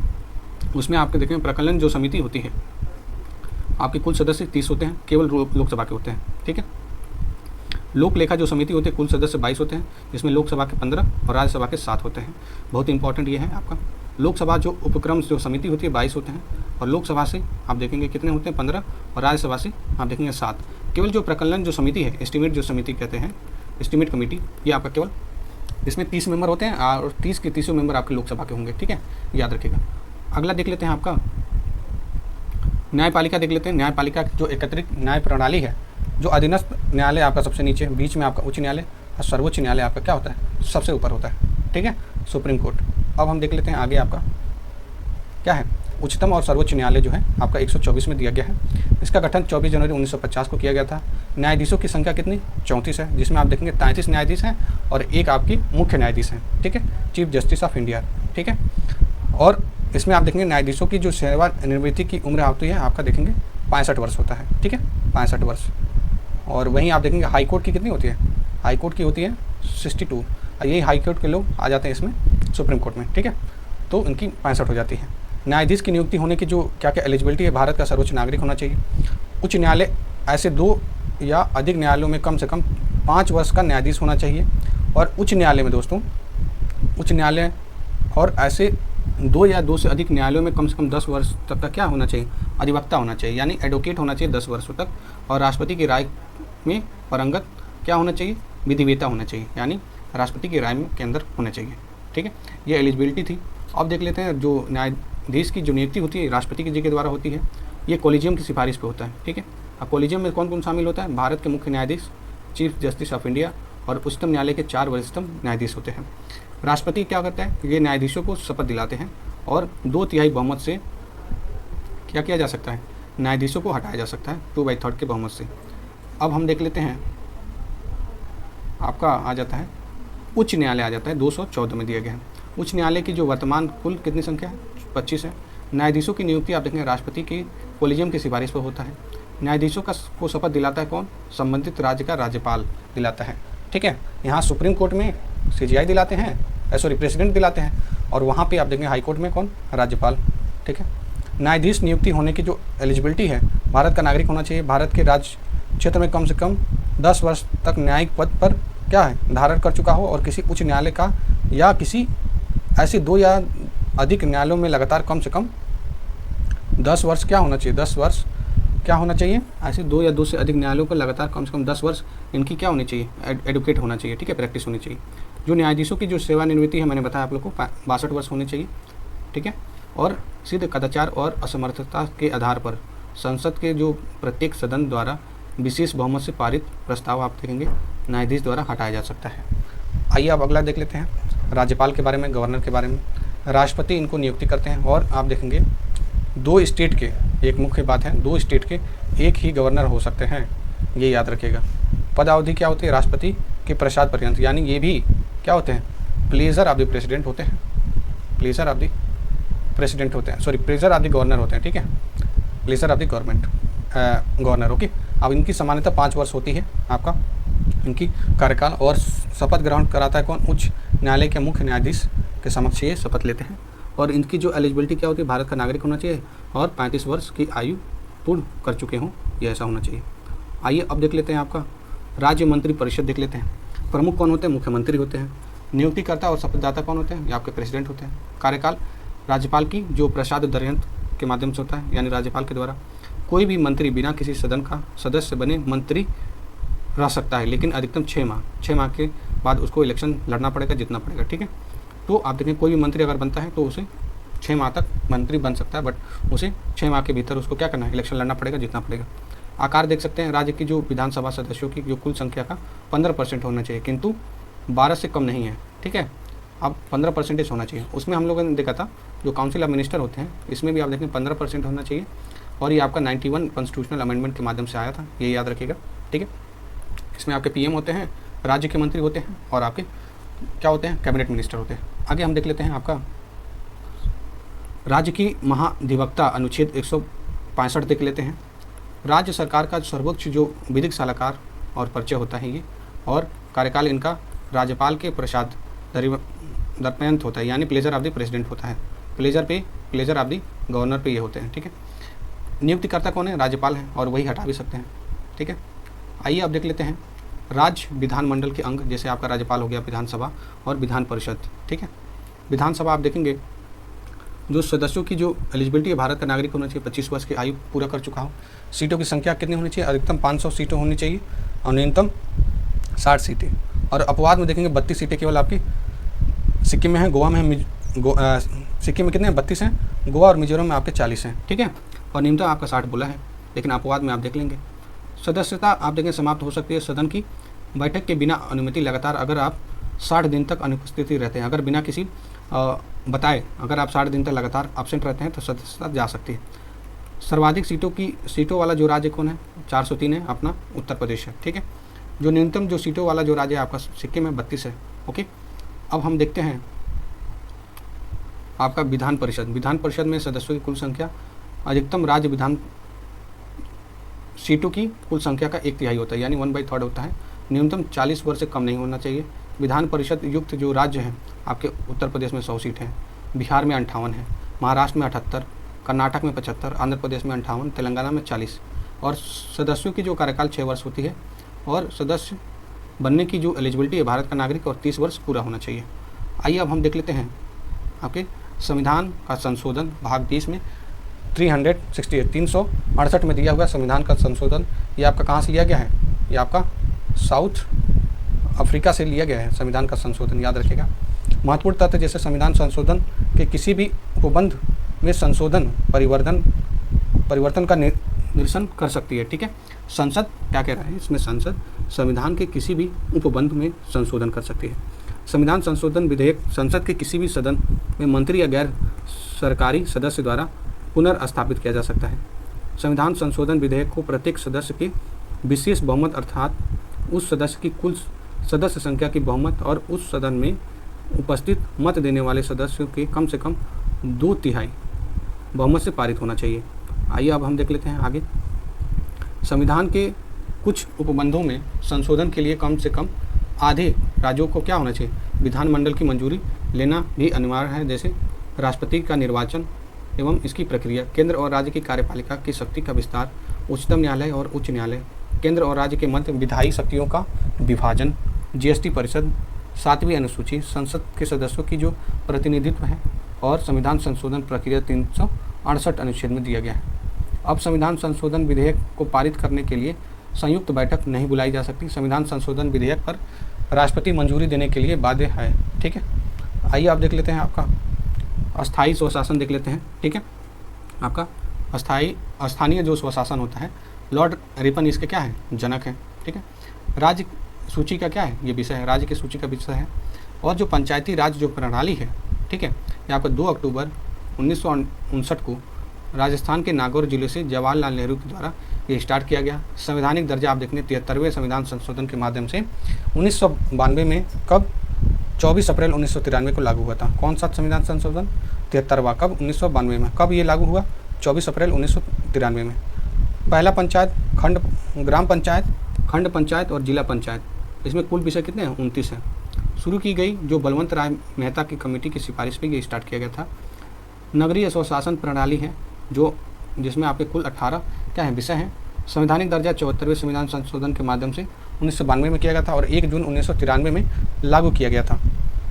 उसमें आपके देखेंगे प्रकलन जो समिति होती है आपके कुल सदस्य 30 होते हैं, केवल लोकसभा के होते हैं, ठीक है। लोक लेखा जो समिति होती है कुल सदस्य 22 होते हैं, जिसमें लोकसभा के 15 और राज्यसभा के 7 होते हैं। बहुत इंपॉर्टेंट ये है आपका। लोकसभा जो उपक्रम जो समिति होती है 22 होते हैं, और लोकसभा से आप देखेंगे कितने होते हैं, 15, और राज्यसभा से आप देखेंगे 7। केवल जो प्रकलन जो समिति है, एस्टिमेट जो समिति कहते हैं, एस्टिमेट कमेटी, ये आपका केवल इसमें 30 मेंबर होते हैं, और 30 के 30 मेंबर आपके लोकसभा के होंगे, ठीक है, याद रखिएगा। अगला देख लेते हैं आपका न्यायपालिका, देख लेते हैं। न्यायपालिका जो एकत्रित न्याय प्रणाली है जो अधीनस्थ न्यायालय आपका सबसे नीचे, बीच में आपका उच्च न्यायालय और सर्वोच्च न्यायालय आपका क्या होता है, सबसे ऊपर होता है, ठीक है, सुप्रीम कोर्ट। अब हम देख लेते हैं आगे आपका क्या है, उच्चतम और सर्वोच्च न्यायालय जो है आपका 124 में दिया गया है। इसका गठन 24 जनवरी 1950 को किया गया था। न्यायाधीशों की संख्या कितनी, 34 है, जिसमें आप देखेंगे 33 न्यायाधीश हैं और एक आपकी मुख्य न्यायाधीश हैं, ठीक है, चीफ जस्टिस ऑफ इंडिया, ठीक है। और इसमें आप देखेंगे न्यायाधीशों की जो सेवानिवृत्ति की उम्र होती है आपका देखेंगे 65 वर्ष होता है, ठीक है, 65 वर्ष। और वहीं आप देखेंगे हाई कोर्ट की कितनी होती है, हाई कोर्ट की होती है 62, और यही हाई कोर्ट के लोग आ जाते हैं इसमें सुप्रीम कोर्ट में, ठीक है, तो इनकी 65 हो जाती है। न्यायाधीश की नियुक्ति होने की जो क्या क्या एलिजिबिलिटी है, भारत का सर्वोच्च नागरिक होना चाहिए, उच्च न्यायालय ऐसे 2 या अधिक न्यायालयों में कम से कम 5 वर्ष का न्यायाधीश होना चाहिए, और उच्च न्यायालय में दोस्तों, उच्च न्यायालय और ऐसे 2 या 2 से अधिक न्यायालयों में कम से कम 10 वर्ष तक का क्या होना चाहिए, अधिवक्ता होना चाहिए, यानी एडवोकेट होना चाहिए 10 वर्षों तक। और राष्ट्रपति की राय में परंगत क्या होना चाहिए, विधिवेता होना चाहिए, यानी राष्ट्रपति की राय के अंदर होना चाहिए, ठीक है, ये एलिजिबिलिटी थी। अब देख लेते हैं जो न्यायाधीश की जो नियुक्ति होती है राष्ट्रपति जी के द्वारा होती है, ये कॉलेजियम की सिफारिश पे होता है, ठीक है। अब कॉलेजियम में कौन कौन शामिल होता है, भारत के मुख्य न्यायाधीश, चीफ जस्टिस ऑफ इंडिया और उच्चतम न्यायालय के 4 वरिष्ठतम न्यायाधीश होते हैं। राष्ट्रपति क्या करता है, ये न्यायाधीशों को शपथ दिलाते हैं और 2/3 बहुमत से क्या किया जा सकता है, न्यायाधीशों को हटाया जा सकता है 2/3 के बहुमत से। अब हम देख लेते हैं आपका आ जाता है उच्च न्यायालय, आ जाता है 214 में दिया गया है। उच्च न्यायालय की जो वर्तमान कुल कितनी संख्या है, 25 है। न्यायाधीशों की नियुक्ति आप देखेंगे राष्ट्रपति की कॉलेजियम की सिफारिश पर होता है। न्यायाधीशों को शपथ दिलाता है कौन, संबंधित राज्य का राज्यपाल दिलाता है, ठीक है। यहाँ सुप्रीम कोर्ट में CJI दिलाते हैं, प्रेसिडेंट दिलाते हैं, और वहाँ पे आप देखेंगे हाई कोर्ट में कौन, राज्यपाल, ठीक है। न्यायाधीश नियुक्ति होने की जो एलिजिबिलिटी है, भारत का नागरिक होना चाहिए, भारत के राज्य क्षेत्र में कम से कम 10 वर्ष तक न्यायिक पद पर क्या है, धारण कर चुका हो, और किसी उच्च न्यायालय का या किसी ऐसे 2 या अधिक न्यायालयों में लगातार कम से कम 10 वर्ष क्या होना चाहिए, 10 वर्ष क्या होना चाहिए, ऐसे 2 या 2 से अधिक न्यायालयों पर लगातार कम से कम 10 वर्ष इनकी क्या होनी चाहिए, एडवोकेट होना चाहिए, ठीक है, प्रैक्टिस होनी चाहिए। जो न्यायाधीशों की जो सेवानिवृत्ति है, मैंने बताया आप लोग को 62 वर्ष होनी चाहिए, ठीक है। और सिद्ध कदाचार और असमर्थता के आधार पर संसद के जो प्रत्येक सदन द्वारा विशेष बहुमत से पारित प्रस्ताव आप देखेंगे न्यायाधीश द्वारा हटाया जा सकता है। आइए अब अगला देख लेते हैं राज्यपाल के बारे में, गवर्नर के बारे में। राष्ट्रपति इनको नियुक्ति करते हैं, और आप देखेंगे 2 स्टेट के, एक मुख्य बात है, 2 स्टेट के एक ही गवर्नर हो सकते हैं, ये याद रखिएगा। पदावधि क्या होती है, राष्ट्रपति के प्रसाद पर्यंत, यानी ये भी क्या होते हैं, प्लेजर ऑफ द प्रेसिडेंट होते हैं, प्लेजर ऑफ द प्रेसिडेंट होते हैं, प्लेजर ऑफ द गवर्नर होते हैं, ठीक है, pleasure of the governor, okay. अब इनकी सामान्यतः 5 वर्ष होती है आपका इनकी कार्यकाल, और शपथ ग्रहण कराता है कौन, उच्च न्यायालय के मुख्य न्यायाधीश के समक्ष ये शपथ लेते हैं। और इनकी जो एलिजिबिलिटी क्या होती है, भारत का नागरिक होना चाहिए और 35 वर्ष की आयु पूर्ण कर चुके हों, ये ऐसा होना चाहिए। आइए अब देख लेते हैं आपका राज्य मंत्री परिषद देख लेते हैं। प्रमुख कौन होते हैं, मुख्यमंत्री होते हैं। नियुक्तिकर्ता और शपथदाता कौन होते हैं, ये आपके प्रेसिडेंट होते हैं। कार्यकाल राज्यपाल की जो प्रसाद दर्यंत के माध्यम से होता है, यानी राज्यपाल के द्वारा। कोई भी मंत्री बिना किसी सदन का सदस्य बने मंत्री रह सकता है, लेकिन अधिकतम 6 माह के बाद उसको इलेक्शन लड़ना पड़ेगा, जीतना पड़ेगा, ठीक है। तो आप देखें कोई भी मंत्री अगर बनता है तो उसे 6 माह तक मंत्री बन सकता है, बट उसे 6 माह के भीतर उसको क्या करना है, इलेक्शन लड़ना पड़ेगा, जीतना पड़ेगा। आकार देख सकते हैं, राज्य की जो विधानसभा सदस्यों की जो कुल संख्या का 15% होना चाहिए, किंतु 12 से कम नहीं है, ठीक है। अब 15% होना चाहिए। उसमें हम लोगों ने देखा था जो काउंसिल ऑफ मिनिस्टर होते हैं, इसमें भी आप देखें 15% होना चाहिए, और ये आपका 91 कॉन्स्टिट्यूशनल अमेंडमेंट के माध्यम से आया था, ये याद रखिएगा, ठीक है। इसमें आपके PM होते हैं, राज्य के मंत्री होते हैं, और आपके क्या होते हैं, कैबिनेट मिनिस्टर होते हैं। आगे हम देख लेते हैं आपका राज्य की महाधिवक्ता अनुच्छेद 165 देख लेते हैं। राज्य सरकार का सर्वोच्च जो विधिक सलाहकार और परिचय होता है ये, और कार्यकाल इनका राज्यपाल के प्रसाद दर्पयंत होता है, यानी प्लेजर ऑफ द प्रेसिडेंट होता है। प्लेजर ऑफ द गवर्नर पे ये होते हैं, ठीक है। नियुक्तिकर्ता कौन है, राज्यपाल है, और वही हटा भी सकते हैं, ठीक है। आइए अब देख लेते हैं राज्य विधानमंडल के अंग, जैसे आपका राज्यपाल हो गया, विधानसभा और विधान परिषद, ठीक है। विधानसभा आप देखेंगे जो सदस्यों की जो एलिजिबिलिटी है, भारत का नागरिक होना चाहिए, 25 वर्ष की आयु पूरा कर चुका हो। सीटों की संख्या कितनी होनी चाहिए, अधिकतम 500 सीटें होनी चाहिए और न्यूनतम 60 सीटें। और अपवाद में देखेंगे 32 सीटें केवल आपकी सिक्किम में है, गोवा में है, सिक्किम में कितने हैं, 32 हैं, गोवा और मिजोरम में आपके 40 हैं, ठीक है। और न्यूनतम आपका 60 बोला है, लेकिन अपवाद में आप देख लेंगे सदस्यता आप देखें समाप्त हो सकती है सदन की बैठक के बिना अनुमति लगातार अगर आप 60 दिन तक अनुपस्थिति रहते हैं। अगर बिना किसी बताए अगर आप 60 दिन तक लगातार एब्सेंट रहते हैं तो सदस्यता जा सकती है। सर्वाधिक सीटों वाला जो राज्य कौन है? 403 है, अपना उत्तर प्रदेश है। ठीक है, जो न्यूनतम जो सीटों वाला जो राज्य है आपका सिक्किम में 32 है। ओके, अब हम देखते हैं आपका विधान परिषद में सदस्यों की कुल संख्या, अधिकतम राज्य विधान सीटों की कुल संख्या का 1/3 होता है, यानी 1/3 होता है। न्यूनतम 40 वर्ष से कम नहीं होना चाहिए। विधान परिषद युक्त जो राज्य हैं आपके उत्तर प्रदेश में 100 सीट हैं, बिहार में 58 है, महाराष्ट्र में 78, कर्नाटक में 75, आंध्र प्रदेश में 58, तेलंगाना में 40। और सदस्यों की जो कार्यकाल 6 वर्ष होती है और सदस्य बनने की जो एलिजिबिलिटी है भारत का नागरिक और 30 वर्ष पूरा होना चाहिए। आइए अब हम देख लेते हैं आपके संविधान का संशोधन भाग 20 में 368 में दिया हुआ संविधान का संशोधन। ये आपका कहाँ से लिया गया है? ये आपका साउथ अफ्रीका से लिया गया है संविधान का संशोधन, याद रखिएगा। महत्वपूर्ण तथ्य जैसे संविधान संशोधन के किसी भी उपबंध में संशोधन परिवर्तन का निरसन कर सकती है। ठीक है, संसद क्या कह रहा है इसमें? संसद संविधान के किसी भी उपबंध में संशोधन कर सकती है। संविधान संशोधन विधेयक संसद के किसी भी सदन में मंत्री या गैर सरकारी सदस्य द्वारा पुनर्स्थापित किया जा सकता है। संविधान संशोधन विधेयक को प्रत्येक सदस्य के विशेष बहुमत अर्थात उस सदस्य की कुल सदस्य संख्या की बहुमत और उस सदन में उपस्थित मत देने वाले सदस्यों के कम से कम 2/3 बहुमत से पारित होना चाहिए। आइए अब हम देख लेते हैं आगे। संविधान के कुछ उपबंधों में संशोधन के लिए कम से कम आधे राज्यों को क्या होना चाहिए? विधानमंडल की मंजूरी लेना भी अनिवार्य है, जैसे राष्ट्रपति का निर्वाचन एवं इसकी प्रक्रिया, केंद्र और राज्य की कार्यपालिका की शक्ति का विस्तार, उच्चतम न्यायालय और उच्च न्यायालय, केंद्र और राज्य के मध्य विधायी शक्तियों का विभाजन, जीएसटी परिषद, 7वीं अनुसूची, संसद के सदस्यों की जो प्रतिनिधित्व है और संविधान संशोधन प्रक्रिया 368 अनुच्छेद में दिया गया है। अब संविधान संशोधन विधेयक को पारित करने के लिए संयुक्त बैठक नहीं बुलाई जा सकती। संविधान संशोधन विधेयक पर राष्ट्रपति मंजूरी देने के लिए बाध्य है। ठीक है, आइए आप देख लेते हैं आपका अस्थायी स्वशासन देख लेते हैं। ठीक है, आपका स्थानीय जो स्वशासन होता है, लॉर्ड रिपन इसके क्या है? जनक है। ठीक है, राज्य सूची का क्या है? ये विषय है, राज्य की सूची का विषय है। और जो पंचायती राज जो प्रणाली है, ठीक है, ये आपका 2 अक्टूबर 1959 को राजस्थान के नागौर जिले से जवाहरलाल नेहरू के द्वारा ये स्टार्ट किया गया। संवैधानिक दर्जा आप देखें 73वें संविधान संशोधन के माध्यम से 1992 में कब? 24 अप्रैल 1993 को लागू हुआ था। कौन सा संविधान संशोधन? 73वां। कब? 1992 में। कब ये लागू हुआ? 24 अप्रैल 1993 में। पहला पंचायत ग्राम पंचायत, खंड पंचायत और जिला पंचायत, इसमें कुल विषय कितने हैं? 29 हैं। शुरू की गई जो बलवंत राय मेहता की कमेटी की सिफारिश पर ये स्टार्ट किया गया था। नगरीय स्वशासन प्रणाली है जो जिसमें आपके कुल 18 क्या है विषय हैं। संवैधानिक दर्जा 74वें संविधान संशोधन के माध्यम से 1992 में किया गया था और 1 जून 1993 में लागू किया गया था।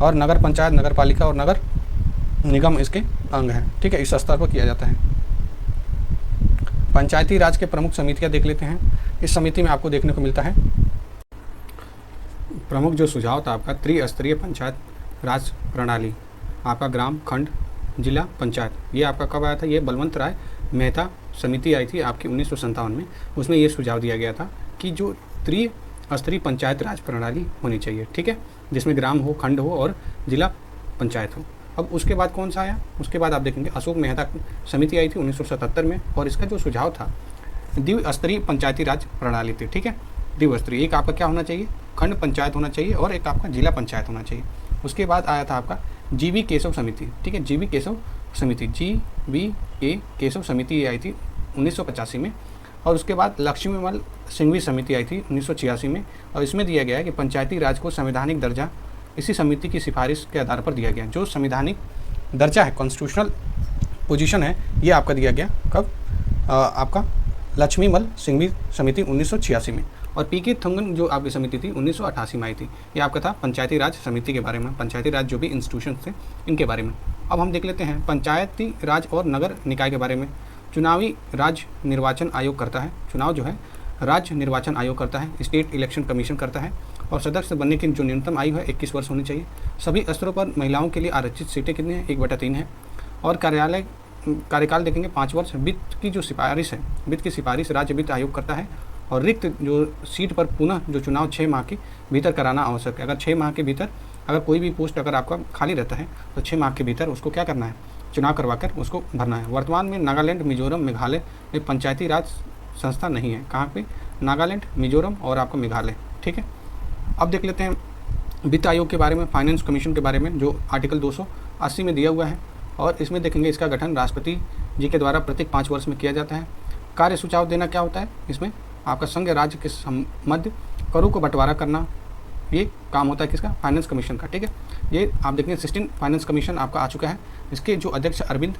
और नगर पंचायत, नगर पालिका और नगर निगम इसके अंग हैं। ठीक है, इस स्तर पर किया जाता है। पंचायती राज के प्रमुख समितियां देख लेते हैं। इस समिति में आपको देखने को मिलता है प्रमुख जो सुझाव था आपका त्रिस्तरीय पंचायत राज प्रणाली, आपका ग्राम, खंड, जिला पंचायत। ये आपका कब आया था? ये बलवंत राय मेहता समिति आई थी आपकी 1957 में। उसमें ये सुझाव दिया गया था कि जो त्रिस्तरीय पंचायत राज प्रणाली होनी चाहिए। ठीक है, जिसमें ग्राम हो, खंड हो और जिला पंचायत हो। अब उसके बाद कौन सा आया? उसके बाद आप देखेंगे अशोक मेहता समिति आई थी 1977 में और इसका जो सुझाव था द्विस्तरीय पंचायती राज प्रणाली थी। ठीक है, द्विस्तरीय, एक आपका क्या होना चाहिए? खंड पंचायत होना चाहिए और एक आपका जिला पंचायत होना चाहिए। उसके बाद आया था आपका जीवी केशव समिति। ठीक है, जीवी केशव समिति, केशव समिति ये आई थी 1985 में। और उसके बाद लक्ष्मीमल सिंघवी समिति आई थी 1986 में और इसमें दिया गया है कि पंचायती राज को संवैधानिक दर्जा इसी समिति की सिफारिश के आधार पर दिया गया। जो संवैधानिक दर्जा है, कॉन्स्टिट्यूशनल पोजीशन है, ये आपका दिया गया कब? आपका लक्ष्मीमल सिंघवी समिति 1986 में। और पीके थंगन जो आपकी समिति थी 1988 में आई थी। ये आपका था पंचायती राज समिति के बारे में, पंचायती राज जो भी इंस्टीट्यूशन थे इनके बारे में। अब हम देख लेते हैं पंचायती राज और नगर निकाय के बारे में। चुनावी राज्य निर्वाचन आयोग करता है, चुनाव जो है राज्य निर्वाचन आयोग करता है, स्टेट इलेक्शन कमीशन करता है। और सदस्य बनने की जो न्यूनतम आयु है 21 वर्ष होनी चाहिए। सभी स्तरों पर महिलाओं के लिए आरक्षित सीटें कितनी हैं? 1/3 है। और कार्यकाल देखेंगे 5 वर्ष। वित्त की जो सिफारिश है, वित्त की सिफारिश राज्य वित्त आयोग करता है और रिक्त जो सीट पर पुनः जो चुनाव 6 माह के भीतर कराना आवश्यक है। अगर 6 माह के भीतर अगर कोई भी पोस्ट अगर आपका खाली रहता है तो 6 माह के भीतर उसको क्या करना है, चुनाव करवाकर उसको भरना है। वर्तमान में नागालैंड, मिजोरम, मेघालय में पंचायती राज संस्था नहीं है। कहाँ पे? नागालैंड, मिजोरम और आपका मेघालय। ठीक है, अब देख लेते हैं वित्त आयोग के बारे में, फाइनेंस कमीशन के बारे में, जो आर्टिकल 280 में दिया हुआ है। और इसमें देखेंगे इसका गठन राष्ट्रपति जी के द्वारा प्रत्येक 5 वर्ष में किया जाता है। कार्य सुझाव देना क्या होता है, इसमें आपका संघ राज्य के मध्य करों को बंटवारा करना, ये काम होता है किसका? फाइनेंस कमीशन का। ठीक है, ये आप देखेंगे 16 फाइनेंस कमीशन आपका आ चुका है। इसके जो अध्यक्ष अरविंद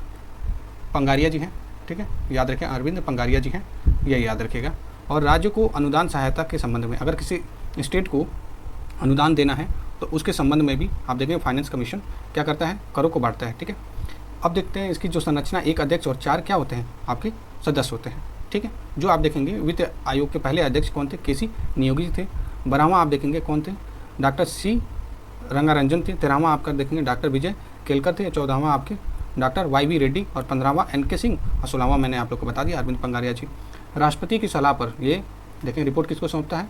पंगारिया जी हैं। ठीक है, याद रखें अरविंद पंगारिया जी हैं, ये याद रखिएगा। और राज्य को अनुदान सहायता के संबंध में, अगर किसी स्टेट को अनुदान देना है तो उसके संबंध में भी आप देखेंगे फाइनेंस कमीशन क्या करता है, करों को बांटता है। ठीक है, अब देखते हैं इसकी जो संरचना, 1 अध्यक्ष और 4 क्या होते हैं, आपके सदस्य होते हैं। ठीक है, जो आप देखेंगे वित्त आयोग के पहले अध्यक्ष कौन थे? केसी नियोगी थे। 12वां आप देखेंगे कौन थे? डॉक्टर सी रंगारंजन थे। 13वां आपका देखेंगे डॉक्टर विजय केलकर थे। 14वां आपके डॉक्टर YV रेड्डी और 15वां NK सिंह और 16वां मैंने आप लोग को बता दिया अरविंद पंगारिया जी। राष्ट्रपति की सलाह पर ये देखें रिपोर्ट किसको सौंपता है?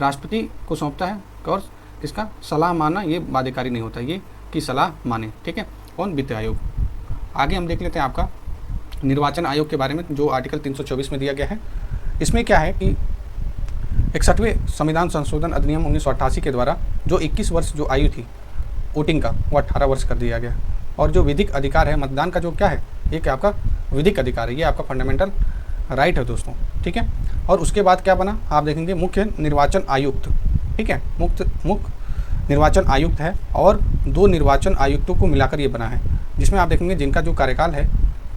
राष्ट्रपति को सौंपता है। और किसका? सलाह मानना ये बाध्यकारी नहीं होता, ये की सलाह माने। ठीक है, कौन? वित्त आयोग। आगे हम देख लेते हैं आपका निर्वाचन आयोग के बारे में, जो आर्टिकल 324 में दिया गया है। इसमें क्या है कि 61वें संविधान संशोधन अधिनियम 1988 के द्वारा जो 21 वर्ष जो आयु थी वोटिंग का, वो 18 वर्ष कर दिया गया। और जो विधिक अधिकार है मतदान का, जो क्या है, एक आपका विधिक अधिकार है, ये आपका फंडामेंटल राइट है दोस्तों। ठीक है, और उसके बाद क्या बना, आप देखेंगे मुख्य निर्वाचन आयुक्त। ठीक है, मुख्य निर्वाचन आयुक्त है और 2 निर्वाचन आयुक्तों को मिलाकर ये बना है, जिसमें आप देखेंगे जिनका जो कार्यकाल है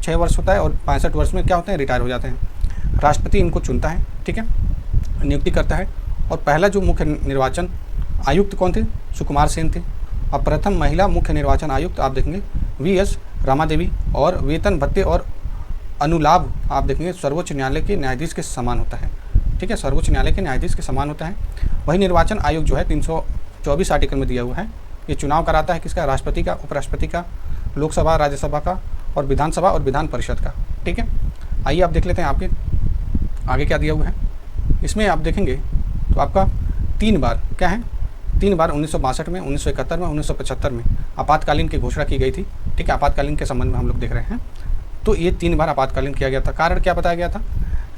6 वर्ष होता है और 65 वर्ष में क्या होते हैं, रिटायर हो जाते हैं। राष्ट्रपति इनको चुनता है। ठीक है, नियुक्ति करता है। और पहला जो मुख्य निर्वाचन आयुक्त कौन थे? सुकुमार सेन थे। और प्रथम महिला मुख्य निर्वाचन आयुक्त आप देखेंगे VS रमा देवी। और वेतन भत्ते और अनुलाभ आप देखेंगे सर्वोच्च न्यायालय के न्यायाधीश के समान होता है। ठीक है, सर्वोच्च न्यायालय के न्यायाधीश के समान होता है। वही निर्वाचन आयोग जो है 324 आर्टिकल में दिया हुआ है, ये चुनाव कराता है किसका? राष्ट्रपति का, उपराष्ट्रपति का, लोकसभा, राज्यसभा का और विधानसभा और विधान परिषद का। ठीक है, आइए आप देख लेते हैं आपके आगे क्या दिया हुआ है। इसमें आप देखेंगे तो आपका 3 बार क्या है, 3 बार 1962 में, 1971 में, 1975 में आपातकालीन की घोषणा की गई थी। ठीक है, आपातकालीन के संबंध में हम लोग देख रहे हैं। तो ये 3 बार आपातकालीन किया गया था। कारण क्या बताया गया था?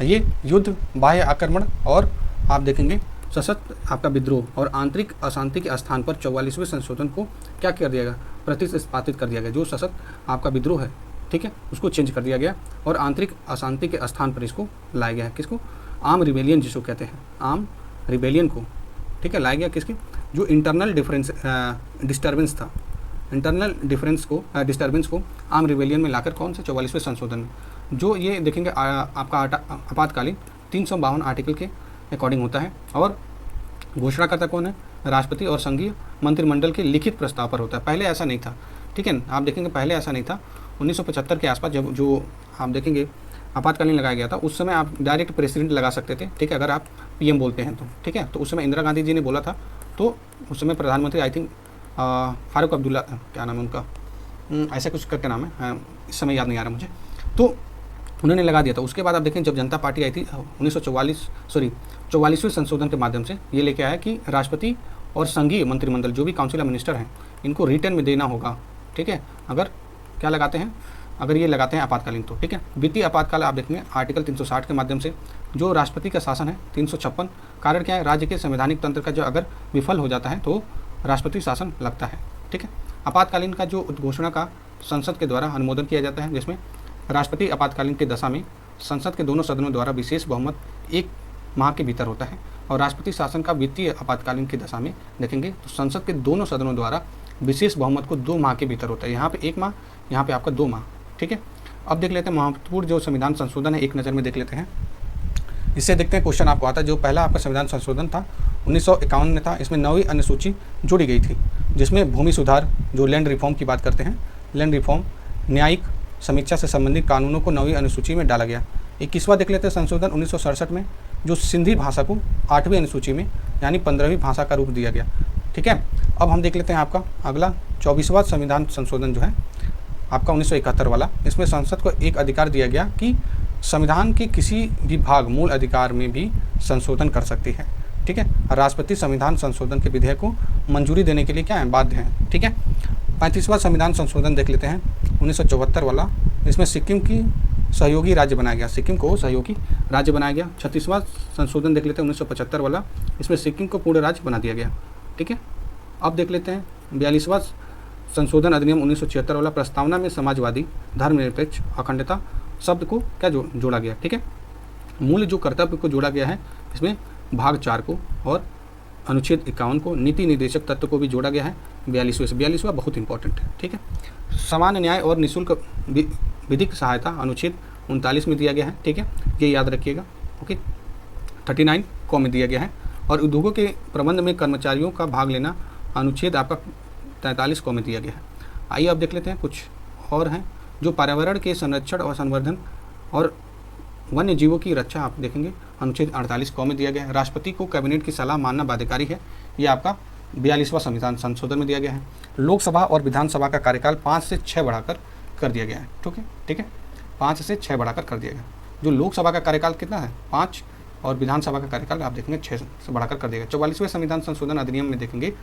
ये युद्ध, बाह्य आक्रमण और आप देखेंगे सशक्त आपका विद्रोह और आंतरिक अशांति के स्थान पर 44वें संशोधन को क्या कर दिया गया? प्रतिस्थापित कर दिया गया। जो सशक्त आपका विद्रोह है, ठीक है, उसको चेंज कर दिया गया और आंतरिक अशांति के स्थान पर इसको लाया गया। किसको? आर्म रिबेलियन जिसको कहते हैं, आर्म रिबेलियन को। ठीक है, लाया गया किसके? जो इंटरनल डिस्टर्बेंस था, इंटरनल डिस्टर्बेंस को आर्म रिबेलियन में लाकर कौन से 44वें संशोधन में, जो ये देखेंगे आपका आपातकालीन 352 आर्टिकल के अकॉर्डिंग होता है। और घोषणा करता कौन है? राष्ट्रपति और संघीय मंत्रिमंडल के लिखित प्रस्ताव पर होता है। पहले ऐसा नहीं था। ठीक है, आप देखेंगे पहले ऐसा नहीं था। 1975 के आसपास जब जो आप देखेंगे आपातकालीन लगाया गया था, उस समय आप डायरेक्ट प्रेसिडेंट लगा सकते थे। ठीक है, अगर आप PM बोलते हैं तो। ठीक है, तो उस समय इंदिरा गांधी जी ने बोला था, तो उस समय प्रधानमंत्री आई थिंक फारूक अब्दुल्ला, क्या नाम है उनका, ऐसा कुछ करके नाम है, इस समय याद नहीं आ रहा मुझे, तो उन्होंने लगा दिया था। उसके बाद आप देखें जब जनता पार्टी आई थी 44वें संशोधन के माध्यम से ये लेके आया कि राष्ट्रपति और संघीय मंत्रिमंडल जो भी काउंसिल ऑफ मिनिस्टर हैं इनको रिटर्न में देना होगा। ठीक है, अगर क्या लगाते हैं, अगर ये लगाते हैं आपातकालीन तो। ठीक है, वित्तीय आपातकाल आप देखेंगे आर्टिकल 360 के माध्यम से जो राष्ट्रपति का शासन है 356। कारण क्या है? राज्य के संवैधानिक तंत्र का जो अगर विफल हो जाता है तो राष्ट्रपति शासन लगता है। ठीक है, आपातकालीन का जो उद्घोषणा का संसद के द्वारा अनुमोदन किया जाता है, जिसमें राष्ट्रपति आपातकालीन की दशा में संसद के दोनों सदनों द्वारा विशेष बहुमत 1 माह के भीतर होता है। और राष्ट्रपति शासन का वित्तीय आपातकालीन की दशा में देखेंगे तो संसद के दोनों सदनों द्वारा विशेष बहुमत को 2 माह के भीतर होता है। यहाँ पे 1 माह, यहाँ पे आपका 2 माह। ठीक है, अब देख लेते हैं महत्वपूर्ण जो संविधान संशोधन है, एक नज़र में देख लेते हैं। इससे देखते हैं क्वेश्चन आपको आता है। जो पहला आपका संविधान संशोधन था 1951 में था। इसमें 9वीं अनुसूची जोड़ी गई थी, जिसमें भूमि सुधार, जो लैंड रिफॉर्म की बात करते हैं, लैंड रिफॉर्म, न्यायिक समीक्षा से संबंधित कानूनों को 9वीं अनुसूची में डाला गया। 21वां देख लेते हैं संशोधन 1967 में, जो सिंधी भाषा को 8वीं अनुसूची में यानी 15वीं भाषा का रूप दिया गया। ठीक है, अब हम देख लेते हैं आपका अगला 24वां संविधान संशोधन जो है आपका 1971 वाला। इसमें संसद को एक अधिकार दिया गया कि संविधान के किसी भी भाग मूल अधिकार में भी संशोधन कर सकती है। ठीक है, राष्ट्रपति संविधान संशोधन के विधेयक को मंजूरी देने के लिए क्या है, बाध्य है। ठीक है, 35वां संविधान संशोधन देख लेते हैं 1974 वाला। इसमें सिक्किम की सहयोगी राज्य बनाया गया, सिक्किम को सहयोगी राज्य बनाया गया। 36वां संशोधन देख लेते हैं 1975 वाला। इसमें सिक्किम को पूर्ण राज्य बना दिया गया। ठीक है, अब देख लेते हैं 42वां संशोधन अधिनियम 1976 वाला। प्रस्तावना में समाजवादी, धर्मनिरपेक्ष, अखंडता शब्द को क्या जोड़ा गया। ठीक है, मूल जो कर्तव्य को जोड़ा गया है इसमें भाग 4 को, और अनुच्छेद 51 को, नीति निर्देशक तत्व को भी जोड़ा गया है 42वां बहुत इंपॉर्टेंट है। ठीक है, सामान्य न्याय और निःशुल्क विधिक सहायता अनुच्छेद 39 में दिया गया है। ठीक है, ये याद रखिएगा। ओके, 39 क में दिया गया है। और उद्योगों के प्रबंध में कर्मचारियों का भाग लेना अनुच्छेद आपका 43 क में दिया गया है। आइए अब देख लेते हैं कुछ और हैं जो पर्यावरण के संरक्षण और संवर्धन और वन्य जीवों की रक्षा आप देखेंगे अनुच्छेद 48 क में दिया गया है। राष्ट्रपति को कैबिनेट की सलाह मानना बाध्यकारी है, ये आपका 42वां संविधान संशोधन में दिया गया है। लोकसभा और विधानसभा का कार्यकाल 5 से 6 बढ़ाकर कर दिया गया है। ठीक है, 5 से 6 बढ़ाकर कर दिया गया। जो लोकसभा का कार्यकाल कितना है 5, और विधानसभा का कार्यकाल आप देखेंगे 6 से बढ़ाकर कर दिया गया। 44वें संविधान संशोधन अधिनियम में देखेंगे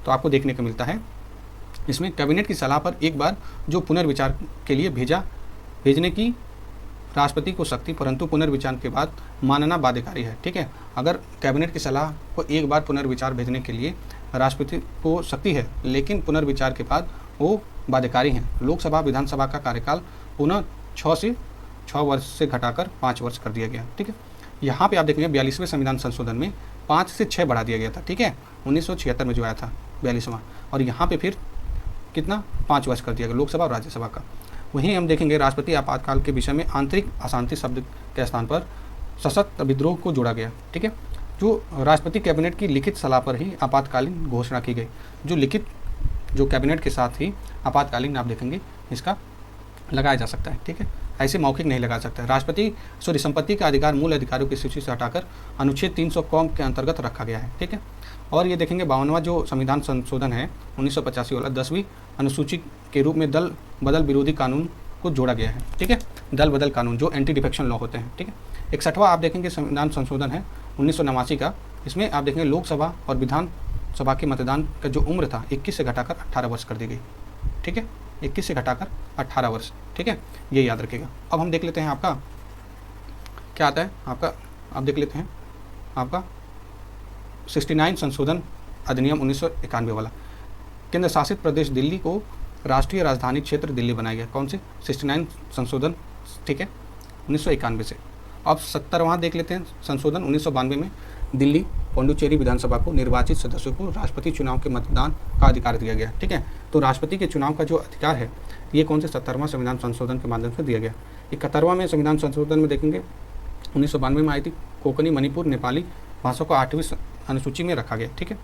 तो आपको देखने को मिलता है इसमें कैबिनेट की सलाह पर एक बार जो पुनर्विचार के लिए भेजने की राष्ट्रपति को शक्ति, परंतु पुनर्विचार के बाद मानना बाध्यकारी है। ठीक है, अगर कैबिनेट की सलाह को एक बार पुनर्विचार भेजने के लिए राष्ट्रपति को शक्ति है, लेकिन पुनर्विचार के बाद वो बाध्यकारी हैं। लोकसभा विधानसभा का कार्यकाल पुनः 6 वर्ष से घटाकर 5 वर्ष कर दिया गया। ठीक है, यहाँ पे आप देखेंगे 42वें संविधान संशोधन में 5 से 6 बढ़ा दिया गया था। ठीक है, 1976 में जो आया था 42वां, और यहाँ पे फिर कितना 5 वर्ष कर दिया गया लोकसभा और राज्यसभा का। वहीं हम देखेंगे राष्ट्रपति आपातकाल के विषय में आंतरिक अशांति शब्द के स्थान पर सशक्त विद्रोह को जोड़ा गया। ठीक है, जो राष्ट्रपति कैबिनेट की लिखित सलाह पर ही आपातकालीन घोषणा की गई। जो कैबिनेट के साथ ही आपातकालीन आप देखेंगे इसका लगाया जा सकता है। ठीक है, ऐसे मौखिक नहीं लगा सकता है। राष्ट्रपति संपत्ति का अधिकार मूल अधिकारियों की सूची से हटाकर अनुच्छेद 300 क के अंतर्गत रखा गया है। ठीक है, और ये देखेंगे 52वां जो संविधान संशोधन है 1985 वाला 10वीं अनुसूची के रूप में दल बदल विरोधी कानून को जोड़ा गया है। ठीक है, दल बदल कानून जो एंटी डिफेक्शन लॉ होते हैं। ठीक है, 61वां आप देखेंगे संविधान संशोधन है 1989 का। इसमें आप देखेंगे लोकसभा और विधानसभा के मतदान का जो उम्र था 21 से घटाकर 18 वर्ष कर दी गई। ठीक है, 21 से घटाकर 18 वर्ष। ठीक है, ये याद रखिएगा। अब हम देख लेते हैं आपका क्या आता है आपका, अब देख लेते हैं आपका 69 संशोधन अधिनियम 1991 वाला। केंद्र शासित प्रदेश दिल्ली को राष्ट्रीय राजधानी क्षेत्र दिल्ली बनाया गया। कौन से 69 संशोधन। ठीक है, 1991 से। अब 70वां देख लेते हैं संशोधन 1992 में दिल्ली पुडुचेरी विधानसभा को निर्वाचित सदस्यों को राष्ट्रपति चुनाव के मतदान का अधिकार दिया गया। ठीक है, तो राष्ट्रपति के चुनाव का जो अधिकार है ये कौन से 70वां संविधान संशोधन के माध्यम से दिया गया। 71वां में संविधान संशोधन में देखेंगे 1992 में आई थी। कोंकणी, मणिपुर, नेपाली भाषा को 8वीं अनुसूची में रखा गया। ठीक है,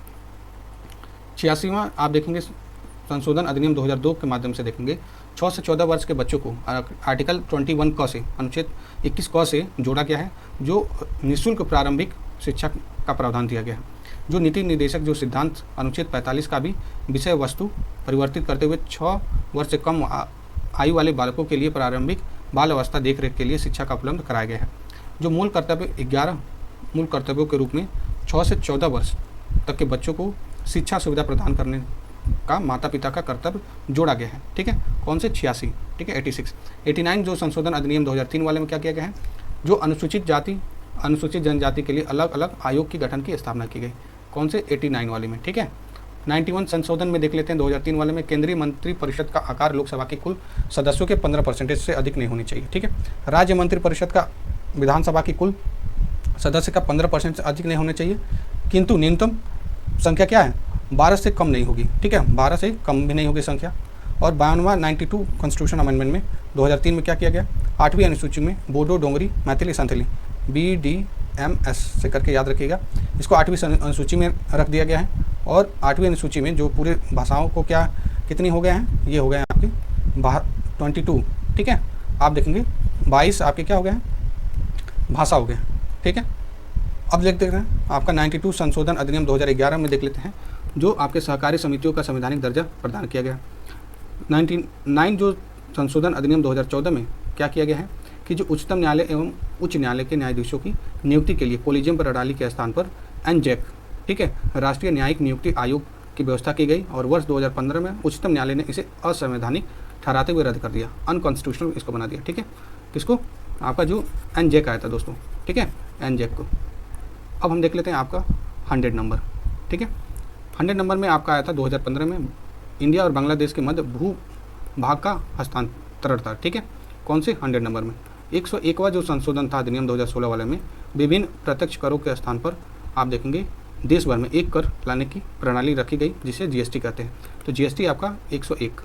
86वां आप देखेंगे संशोधन अधिनियम 2002 के माध्यम से देखेंगे 6 से 14 वर्ष के बच्चों को आर्टिकल 21 क से अनुच्छेद 21 क से जोड़ा गया है, जो निःशुल्क प्रारंभिक शिक्षा का प्रावधान दिया गया है। जो नीति निर्देशक जो सिद्धांत अनुच्छेद 45 का भी विषय वस्तु परिवर्तित करते हुए 6 वर्ष से कम आयु वाले बालकों के लिए प्रारंभिक बाल अवस्था देखरेख के लिए शिक्षा का उपलब्ध कराया गया है। जो मूल कर्तव्य 11 मूल कर्तव्यों के रूप में 6 से 14 वर्ष तक के बच्चों को शिक्षा सुविधा प्रदान करने का माता पिता का कर्तव्य जोड़ा गया है। ठीक है, कौन से 86। ठीक है, 86। 89 जो संशोधन अधिनियम 2003 वाले में क्या किया गया है, जो अनुसूचित जनजाति के लिए अलग अलग आयोग की गठन की स्थापना की गई। कौन से 89 वाले में। ठीक है, 91 संशोधन में देख लेते हैं 2003 वाले में केंद्रीय मंत्री परिषद का आकार लोकसभा के कुल सदस्यों के 15% से अधिक नहीं होनी चाहिए। ठीक है, राज्य मंत्री परिषद का विधानसभा की कुल सदस्य का 15% से अधिक नहीं होने चाहिए, किंतु न्यूनतम संख्या क्या है 12 से कम नहीं होगी। ठीक है, 12 से कम भी नहीं होगी संख्या। और 52वां 92 कॉन्स्टिट्यूशन अमेंडमेंट में 2003 में क्या किया गया, 8वीं अनुसूची में बोडो, डोंगरी, मैथिली, संथाली BDMS से करके याद रखिएगा, इसको 8वीं अनुसूची में रख दिया गया है। और 8वीं अनुसूची में जो पूरे भाषाओं को क्या कितनी हो गए हैं, ये हो गए हैं आपके 22। ठीक है, आप देखेंगे 22 आपके क्या हो गए हैं भाषा हो गए। ठीक है, अब देखते हैं आपका 92 संशोधन अधिनियम 2011 में देख लेते हैं, जो आपके सहकारी समितियों का संवैधानिक दर्जा प्रदान किया गया। 99 जो संशोधन अधिनियम 2014 में क्या किया गया है, कि जो उच्चतम न्यायालय एवं उच्च न्यायालय के न्यायाधीशों की नियुक्ति के लिए कोलिजियम प्रणाली के स्थान पर एनजेक, ठीक है, राष्ट्रीय न्यायिक नियुक्ति आयोग की व्यवस्था की गई और वर्ष 2015 में उच्चतम न्यायालय ने इसे असंवैधानिक ठहराते हुए रद्द कर दिया, अनकॉन्स्टिट्यूशनल इसको बना दिया, ठीक है, किसको, आपका जो एनजेक आया था दोस्तों, ठीक है, एनजेक को। अब हम देख लेते हैं आपका 100 नंबर, ठीक है, 100 नंबर में आपका आया था 2015 में इंडिया और बांग्लादेश के मध्य भू भाग का हस्तांतरण था, ठीक है, कौन से 100 नंबर में। 101वां जो संशोधन था अधिनियम 2016 वाले में विभिन्न प्रत्यक्ष करों के स्थान पर आप देखेंगे देश भर में एक कर लाने की प्रणाली रखी गई जिसे जीएसटी कहते हैं। तो जीएसटी आपका 101,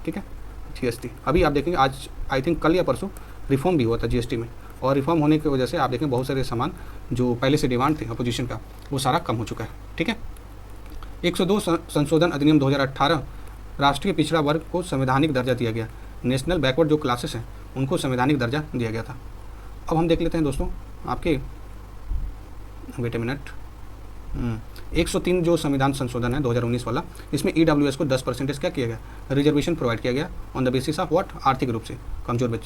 ठीक है, जीएसटी। अभी आप देखेंगे आज आई थिंक कल या परसों रिफॉर्म भी हुआ था जीएसटी में, और रिफॉर्म होने की वजह से आप देखें बहुत सारे सामान जो पहले से डिमांड थे अपोजिशन का वो सारा कम हो चुका है, ठीक है। 102 संशोधन अधिनियम 2018 राष्ट्रीय पिछड़ा वर्ग को संवैधानिक दर्जा दिया गया, नेशनल बैकवर्ड जो क्लासेस हैं उनको संवैधानिक दर्जा दिया गया था। अब हम देख लेते हैं दोस्तों आपके, वेट ए मिनट, 103 जो संविधान संशोधन है 2019 वाला, इसमें ईडब्ल्यूएस को 10% क्या किया गया, रिजर्वेशन प्रोवाइड किया गया on the basis of what, आर्थिक रूप से कमजोर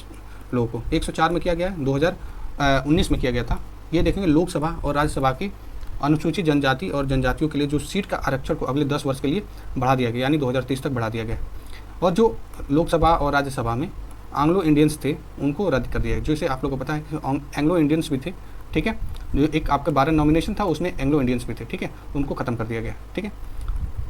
लोगों को। 104 में किया गया है, 2019 में किया गया था। ये देखेंगे लोकसभा और राज्यसभा की अनुसूचित जनजाति और जनजातियों के लिए जो सीट का आरक्षण को अगले 10 वर्ष के लिए बढ़ा दिया गया, यानी 2030 तक बढ़ा दिया गया। और जो लोकसभा और राज्यसभा में एंग्लो इंडियंस थे उनको रद्द कर दिया गया, जैसे आप लोगों को पता है कि एंग्लो इंडियंस भी थे, ठीक है, जो एक आपका 12 नॉमिनेशन था उसमें एंग्लो इंडियंस भी थे, ठीक है, उनको खत्म कर दिया गया, ठीक है।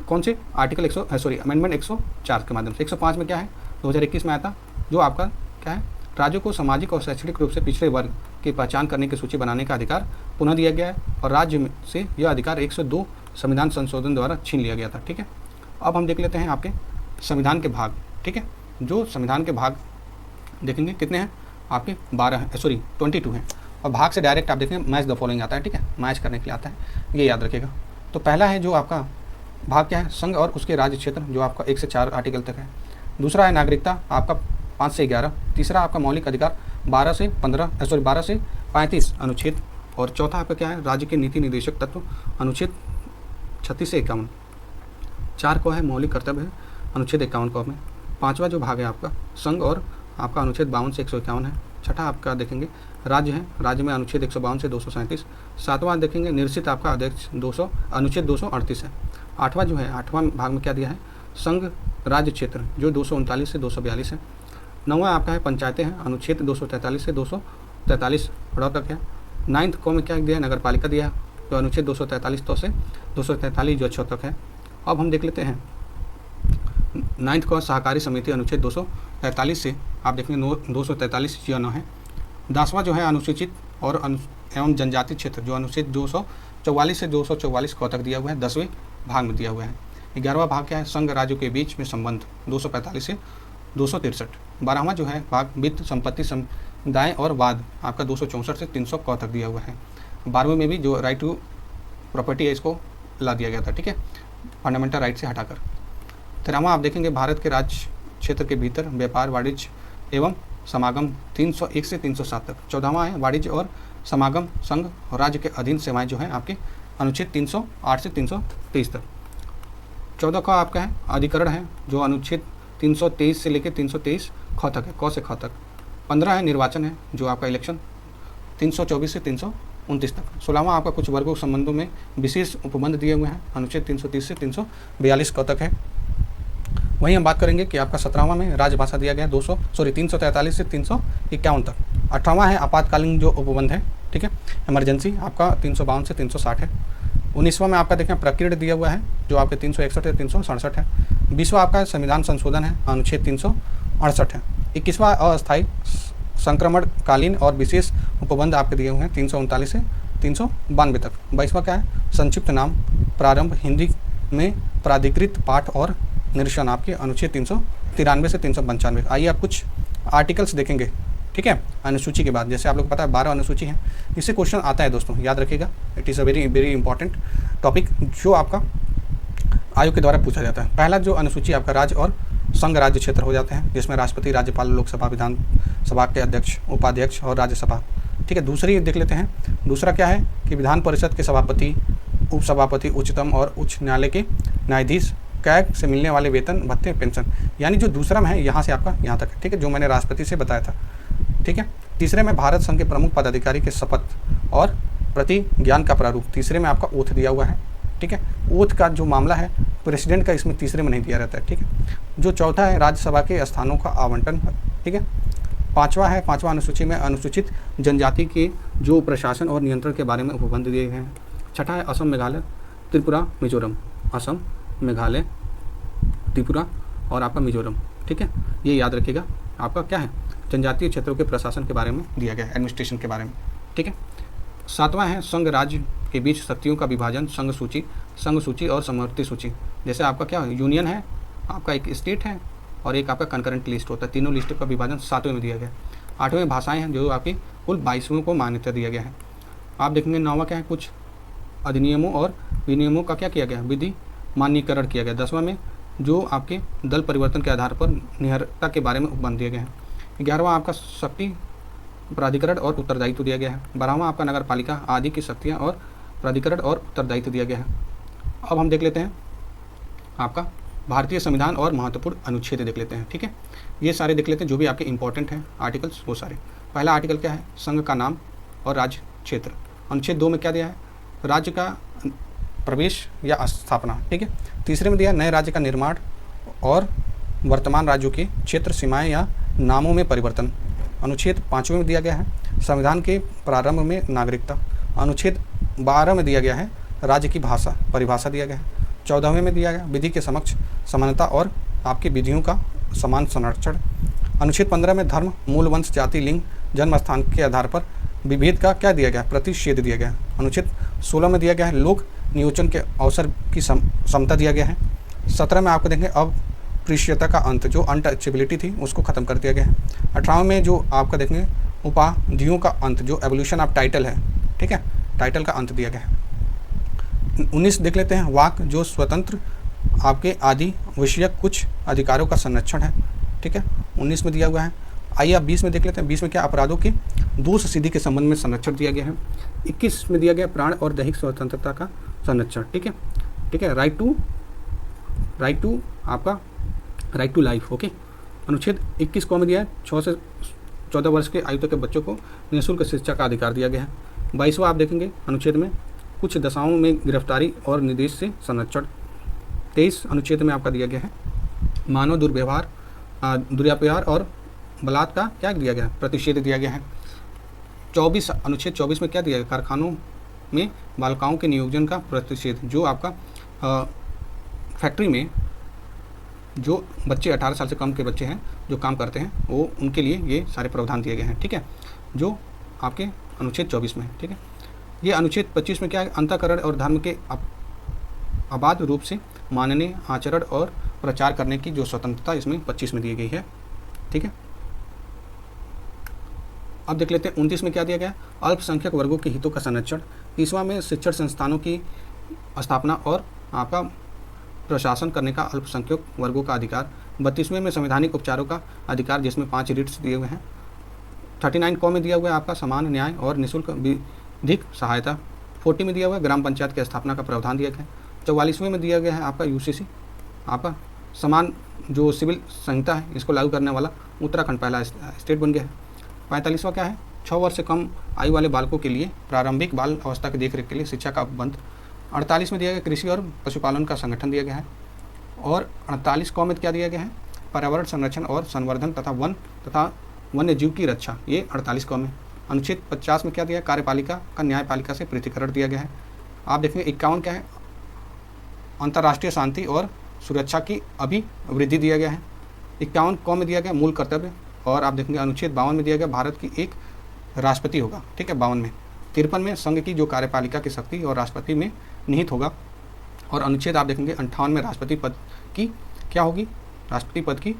कौन से आर्टिकल अमेंडमेंट 104 के माध्यम से। 105 में क्या है, 2021 में आया था, जो आपका क्या है, राज्यों को सामाजिक और शैक्षणिक रूप से पिछड़े वर्ग की पहचान करने की सूची बनाने का अधिकार पुनः दिया गया है, और राज्य से यह अधिकार 102 संविधान संशोधन द्वारा छीन लिया गया था, ठीक है। अब हम देख लेते हैं आपके संविधान के भाग, ठीक है, जो संविधान के भाग देखेंगे कितने हैं आपके 22 हैं, और भाग से डायरेक्ट आप देखेंगे मैच द फॉलोइंग आता है, ठीक है, मैच करने के लिए आता है, ये याद रखिएगा। तो पहला है जो आपका भाग क्या है, संघ और उसके राज्य क्षेत्र, जो आपका 1 से 4 आर्टिकल तक है। दूसरा है नागरिकता आपका 5 से 11। तीसरा आपका मौलिक अधिकार 12 से 35 अनुच्छेद। और चौथा आपका क्या है, राज्य के नीति निर्देशक तत्व अनुच्छेद 36 से 51। 4 को है मौलिक कर्तव्य है अनुच्छेद 51 को में। 5वां जो भाग है आपका संघ और आपका अनुच्छेद 52 से 151 है। छठा आपका देखेंगे राज्य है, राज्य में अनुच्छेद 152 से 237। 7वां देखेंगे निश्चित आपका अध्यक्ष अनुच्छेद 238 है। 8वां जो है 8वां भाग में क्या दिया है, संघ राज्य क्षेत्र जो 239 से 242 है। 9वां आपका है पंचायतें हैं, अनुच्छेद 243 से 243 तक है। 9th को में क्या दिया है, नगर पालिका दिया है, जो अनुच्छेद 243 तो से 243 जो 6 तक है। अब हम देख लेते हैं 9th को सहकारी समिति अनुच्छेद 243 से आप देखेंगे 243 या 9 है। 10वां जो है अनुसूचित और एवं जनजाति क्षेत्र जो अनुच्छेद 244 से 244 क तक दिया हुआ है, 10वें भाग में दिया हुआ है। 11वां भाग क्या है, संघ राज्यों के बीच में संबंध 245 से 263। 12वां जो है भाग वित्त संपत्ति समुदाय और वाद आपका 264 से 300 क तक दिया हुआ है। 12वें में भी जो राइट टू प्रॉपर्टी है इसको ला दिया गया था, ठीक है, फंडामेंटल राइट से हटाकर। 13वां आप देखेंगे भारत के राज्य क्षेत्र के भीतर व्यापार वाणिज्य एवं समागम 301 से 307 तक। 14वां है वाणिज्य और समागम संघ और राज्य के अधीन सेवाएं जो है आपके अनुच्छेद 308 से 323 तक। 14 का आपका है अधिकरण है जो अनुच्छेद 323 से लेकर 323 ख तक है, क से ख तक। 15 है निर्वाचन है जो आपका इलेक्शन 324 से 329 तक। 16वां आपका कुछ वर्गों के संबंधों में विशेष उपबंध दिए हुए हैं, अनुच्छेद 330 से 342 क तक है। वहीं हम बात करेंगे कि आपका 17वां में राजभाषा दिया गया 343 से 351 तक। 18वां है आपातकालीन जो उपबंध है, ठीक है, इमरजेंसी आपका 352 से 360 है। 19वां में आपका देखें प्रकीर्ण दिया हुआ है जो आपके 361 से 367 है। 20वां आपका संविधान संशोधन है अनुच्छेद 368 है। 21वां अस्थायी संक्रमणकालीन और विशेष उपबंध आपके दिए हुए हैं 339 से 392 तक। 22वां क्या है संक्षिप्त नाम प्रारंभ हिंदी में प्राधिकृत पाठ और निरीक्षण आपके अनुच्छेद 393 से 395। आइए आप कुछ आर्टिकल्स देखेंगे, ठीक है, अनुसूची के बाद। जैसे आप लोग पता है 12 अनुसूची है, इससे क्वेश्चन आता है दोस्तों, याद रखिएगा। It is a very very important topic जो आपका आयोग के द्वारा पूछा जाता है। पहला जो अनुसूची आपका राज्य और संघ राज्य क्षेत्र हो जाते हैं, जिसमें राष्ट्रपति, राज्यपाल, लोकसभा, विधानसभा के अध्यक्ष, उपाध्यक्ष और राज्यसभा, ठीक है। दूसरी देख लेते हैं, दूसरा क्या है कि विधान परिषद के सभापति, उपसभापति, उच्चतम और उच्च न्यायालय के न्यायाधीश, कैग से मिलने वाले वेतन, भत्ते, पेंशन, यानी जो दूसरा में है यहाँ से आपका यहाँ तक है, ठीक है, जो मैंने राष्ट्रपति से बताया था, ठीक है। तीसरे में भारत संघ के प्रमुख पदाधिकारी के शपथ और प्रतिज्ञान का प्रारूप, तीसरे में आपका ओथ दिया हुआ है, ठीक है। ओथ का जो मामला है प्रेसिडेंट का इसमें तीसरे में नहीं दिया रहता है, ठीक है। जो चौथा है राज्यसभा के स्थानों का आवंटन, ठीक है। पांचवा अनुसूची में अनुसूचित जनजाति के जो प्रशासन और नियंत्रण के बारे में उपबंध दिए गए हैं। छठा है असम, मेघालय, त्रिपुरा, मिजोरम, असम, मेघालय, त्रिपुरा और आपका मिजोरम, ठीक है। ये याद रखिएगा, आपका क्या है जनजातीय क्षेत्रों के प्रशासन के बारे में दिया गया है, एडमिनिस्ट्रेशन के बारे में, ठीक है। सातवां है संघ राज्य के बीच शक्तियों का विभाजन, संघ सूची और समवर्ती सूची। जैसे आपका क्या यूनियन है, आपका एक स्टेट है और एक आपका कंकरेंट लिस्ट होता है, तीनों लिस्ट का विभाजन 7वें में दिया गया है। 8वें भाषाएं हैं जो आपकी कुल 22वें को मान्यता दिया गया है। आप देखेंगे 9वां क्या है, कुछ अधिनियमों और विनियमों का क्या किया गया, विधि मान्यीकरण किया गया। 10वां में जो आपके दल परिवर्तन के आधार पर निहरता के बारे में उपबंध दिए गए हैं। 11वां आपका शक्ति प्राधिकरण और उत्तरदायित्व दिया गया है। 12वां आपका नगर पालिका आदि की शक्तियाँ और प्राधिकरण और उत्तरदायित्व दिया गया है। अब हम देख लेते हैं आपका भारतीय संविधान और महत्वपूर्ण अनुच्छेद देख लेते हैं, ठीक है। ये सारे देख लेते हैं जो भी आपके इंपॉर्टेंट हैं आर्टिकल्स, वो सारे। पहला आर्टिकल क्या है, संघ का नाम और राज्य क्षेत्र। अनुच्छेद 2 में क्या दिया है, राज्य का प्रवेश या स्थापना, ठीक है। तीसरे में दिया नए राज्य का निर्माण और वर्तमान राज्यों के क्षेत्र सीमाएं या नामों में परिवर्तन। अनुच्छेद 5वें में दिया गया है संविधान के प्रारंभ में नागरिकता। अनुच्छेद 12 में दिया गया है राज्य की भाषा परिभाषा दिया गया है। 14वें में दिया गया विधि के समक्ष समानता और आपकी विधियों का समान संरक्षण। अनुच्छेद 15 में धर्म, मूल वंश, जाति, लिंग, जन्म स्थान के आधार पर विभेद का क्या दिया गया, प्रतिषेध दिया गया। अनुच्छेद 16 में दिया गया है लोक नियोजन के अवसर की समता दिया गया है। 17 में आपको देखेंगे अप्रियता का अंत, जो अनटचेबिलिटी थी उसको खत्म कर दिया गया है। 18वें में जो आपका देखेंगे उपाधियों का अंत, जो एवोल्यूशन ऑफ टाइटल है, ठीक है, टाइटल का अंत दिया गया है। 19 देख लेते हैं वाक, जो स्वतंत्र आपके आदि विषयक कुछ अधिकारों का संरक्षण है, ठीक है, 19 में दिया हुआ है। आइए अब 20 में देख लेते हैं। 20 में क्या अपराधों के दोष सिद्धि के संबंध में संरक्षण दिया गया है। 21 में दिया गया प्राण और दैहिक स्वतंत्रता का संरक्षण, ठीक है, ठीक है। राइट टू आपका राइट टू लाइफ, ओके। अनुच्छेद 21 को में दिया है 6 से 14 वर्ष के आयु तक के बच्चों को निःशुल्क शिक्षा का अधिकार दिया गया है। 22वां आप देखेंगे अनुच्छेद में कुछ दशाओं में गिरफ्तारी और निर्देश से संरक्षण। 23 अनुच्छेद में आपका दिया गया है मानव दुर्व्यवहार और बलात्कार का क्या दिया गया है, प्रतिषेध दिया गया है। 24 अनुच्छेद 24 में क्या दिया गया, कारखानों में बालिकाओं के नियोजन का प्रतिषेध। जो आपका फैक्ट्री में जो बच्चे 18 साल से कम के बच्चे हैं जो काम करते हैं, वो उनके लिए ये सारे प्रावधान दिए गए हैं, ठीक है, जो आपके अनुच्छेद 24 में है, ठीक है। ये अनुच्छेद 25 में क्या है, अंतःकरण और धर्म के अबाध रूप से मानने, आचरण और प्रचार करने की जो स्वतंत्रता इसमें 25 में दी गई है, ठीक है। अब देख लेते हैं 29 में क्या दिया गया, अल्पसंख्यक वर्गों के हितों का संरक्षण। 30वां में शिक्षण संस्थानों की स्थापना और आपका प्रशासन करने का अल्पसंख्यक वर्गों का अधिकार। 32वें में संवैधानिक उपचारों का अधिकार, जिसमें 5 रिट्स दिए हुए हैं। 39 कॉ में दिया हुआ है आपका समान न्याय और निःशुल्क विधिक सहायता। 40 में दिया हुआ है ग्राम पंचायत की स्थापना का प्रावधान दिया गया है। 44वें में दिया गया है आपका यूसीसी, आपका समान जो सिविल संहिता है इसको लागू करने वाला उत्तराखंड पहला स्टेट बन गया है। 45वां क्या है, 6 वर्ष से कम आयु वाले बालकों के लिए प्रारंभिक बाल अवस्था की देखरेख के लिए शिक्षा का उपबंध। 48 में दिया गया कृषि और पशुपालन का संगठन दिया गया है। और 48 कॉ में क्या दिया गया है, पर्यावरण संरक्षण और संवर्धन तथा वन्य जीव की रक्षा, ये 48 कॉ में। अनुच्छेद 50 में क्या दिया है, कार्यपालिका का न्यायपालिका से पृथक्करण दिया गया है। आप देखेंगे 51 क्या है, अंतर्राष्ट्रीय शांति और सुरक्षा की अभिवृद्धि दिया गया है। 51 कॉ में दिया गया मूल कर्तव्य। और आप देखेंगे अनुच्छेद 52 में दिया गया भारत की एक राष्ट्रपति होगा, ठीक है, 52 में। 53 में संघ की जो कार्यपालिका की शक्ति और राष्ट्रपति में निहित होगा। और अनुच्छेद आप देखेंगे 58 में राष्ट्रपति पद की क्या होगी, राष्ट्रपति पद की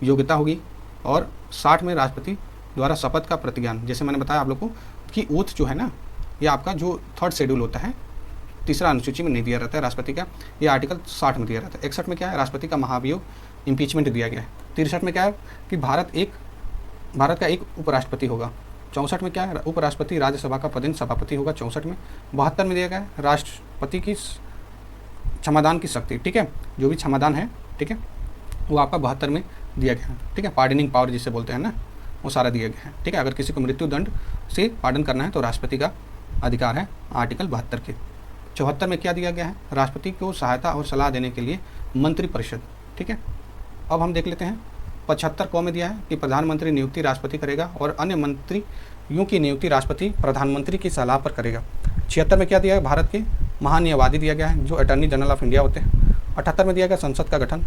योग्यता होगी। और 60 में राष्ट्रपति द्वारा शपथ का प्रतिज्ञान, जैसे मैंने बताया आप लोग को कि ओथ जो है ना, ये आपका जो 3rd शेड्यूल होता है, तीसरा अनुसूची में नहीं दिया रहता है राष्ट्रपति का, ये आर्टिकल 60 में दिया रहता है। 61 में क्या है, राष्ट्रपति का महाभियोग इम्पीचमेंट दिया गया है। 63 में क्या है कि भारत का एक उपराष्ट्रपति होगा। 64 में क्या है, उपराष्ट्रपति राज्यसभा का पदेन सभापति होगा 64 में। 72 में दिया गया है राष्ट्रपति की क्षमादान की शक्ति, ठीक है, जो भी क्षमादान है, ठीक है, वो आपका 72 में दिया गया है, ठीक है, पार्डनिंग पावर जिसे बोलते हैं ना, वो सारा दिया गया है। ठीक है, अगर किसी को मृत्यु दंड से पार्डन करना है तो राष्ट्रपति का अधिकार है आर्टिकल 72 के। 74 में क्या दिया गया है, राष्ट्रपति को सहायता और सलाह देने के लिए मंत्रिपरिषद। ठीक है, अब हम देख लेते हैं 75 क में दिया है कि प्रधानमंत्री नियुक्ति राष्ट्रपति करेगा और अन्य मंत्रियों की नियुक्ति राष्ट्रपति प्रधानमंत्री की सलाह पर करेगा। 76 में क्या दिया है, भारत के महान्यायवादी दिया गया है जो अटॉर्नी जनरल ऑफ इंडिया होते हैं। 78 में दिया गया संसद का गठन।